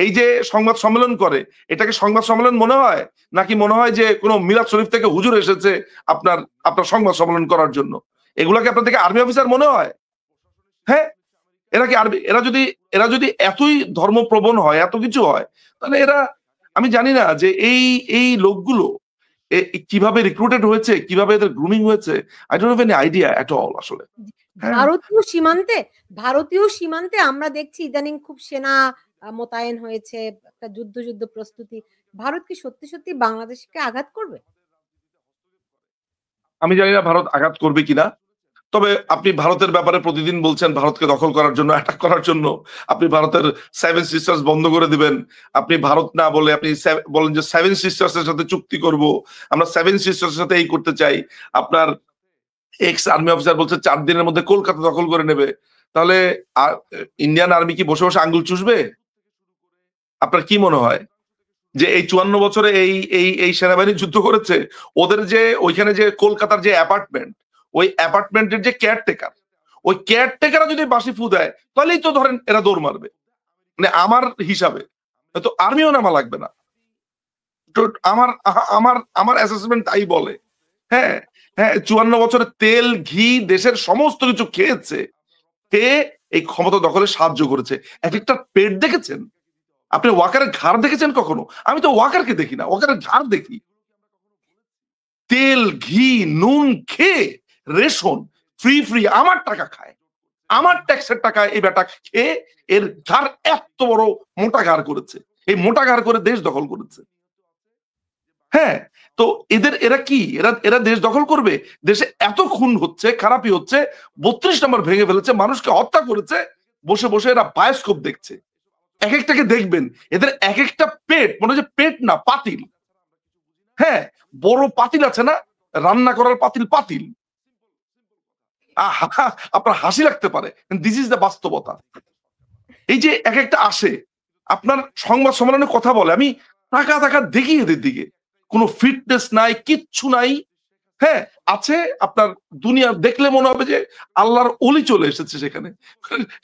এই যে সংবাদ সম্মেলন করে, এটাকে সংবাদ সম্মেলন মনে হয়, নাকি মনে হয় যে কোনো মিলাদ শরীফ থেকে হুজুর এসেছে আপনার সংবাদ সম্মেলন করার জন্য? এগুলাকে আপনার থেকে আর্মি অফিসার মনে হয়? হ্যাঁ, এরা কি আরবি? এরা যদি এতই ধর্মপ্রবণ হয়, এত কিছু হয়, তাহলে এরা, আমি জানি না যে এই লোকগুলো কিভাবে রিক্রুটেড হয়েছে, কিভাবে এদের গ্রুমিং হয়েছে। I don't have any idea at all আসলে। হ্যাঁ, ভারতীয় সীমান্তে আমরা দেখছি ইদানিং খুব সেনা মোতায়েন হয়েছে, একটা যুদ্ধ প্রস্তুতি। ভারত কি সত্যি বাংলাদেশকে আঘাত করবে? আমি জানি না ভারত আঘাত করবে কিনা। তবে আপনি ভারতের ব্যাপারে প্রতিদিন বলছেন ভারতকে দখল করার জন্য, অ্যাটাক করার জন্য। আপনি ভারতের 7 সিস্টার্স বন্ধ করে দিবেন। আপনি ভারত না বলে আপনি বলেন যে 7 সিস্টার্স এর সাথে চুক্তি করব। আমরা 7 সিস্টার্স এর সাথে এই করতে চাই। আপনার এক্স আর্মি অফিসার বলছে 4 দিনের মধ্যে কলকাতা দখল করে নেবে। তাহলে ইন্ডিয়ান আর্মি কি বসে আঙ্গুল চুষবে? আপনার কি মনে হয়? যে এই 54 বছরে এই সেনাবাহিনী যুদ্ধ করেছে, ওদের যে ওইখানে যে কলকাতার যে অ্যাপার্টমেন্ট, ওই অ্যাপার্টমেন্টের যে কেয়ারটেকার, ওই কেয়ারটেকাররা যদি বাঁশি ফু দেয়, তাহলেই তো ধরেন এরা দৌড় মারবে। মানে আমার হিসাবে তো আর্মিও নামা লাগবে না। তো আমার অ্যাসেসমেন্ট তাই বলে। হ্যাঁ, হ্যাঁ, 54 বছরে তেল, ঘি, দেশের সমস্ত কিছু খেয়েছে, খেয়ে এই ক্ষমতা দখলে সাহায্য করেছে। একেকটা পেট দেখেছেন? আপনি ওয়াকারের ঘাড় দেখেছেন কখনো? আমি তো ওয়াকারকে দেখি না, ওয়াকারের ঘাড় দেখি। তেল, ঘি, নুন খেয়ে, রেশন ফ্রি আমার টাকা খায়, আমার ট্যাক্সের টাকায় এই বেটা খেয়ে এর ঘাড় এত বড় মোটা ঘাড় করেছে, এই মোটা ঘাড় করে দেশ দখল করেছে। হ্যাঁ, তো এরা কি, এরা দেশ দখল করবে? দেশে এত খুন হচ্ছে, খারাপই হচ্ছে, 32 নম্বর ভেঙে ফেলেছে, মানুষকে হত্যা করেছে, বসে এরা বায়োস্কোপ দেখছে। এক একটাকে দেখবেন, এদের এক একটা পেট মনে হচ্ছে পেট না, পাতিল। হ্যাঁ, বড় পাতিল আছে না, রান্না করার পাতিল। আপনার হাসি লাগতে পারে, দিস ইজ দ্য বাস্তবতা। এই যে এক একটা আসে, আপনার সংবাদ সম্মেলনে কথা বলে, আমি তাকা দেখি এদের দিকে, কোনো ফিটনেস নাই, কিচ্ছু নাই। হ্যাঁ, আছে আপনার দুনিয়া দেখলে মনে হবে যে আল্লাহর অলি চলে এসেছে সেখানে।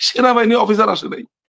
সেনাবাহিনী অফিসার আসে নাই।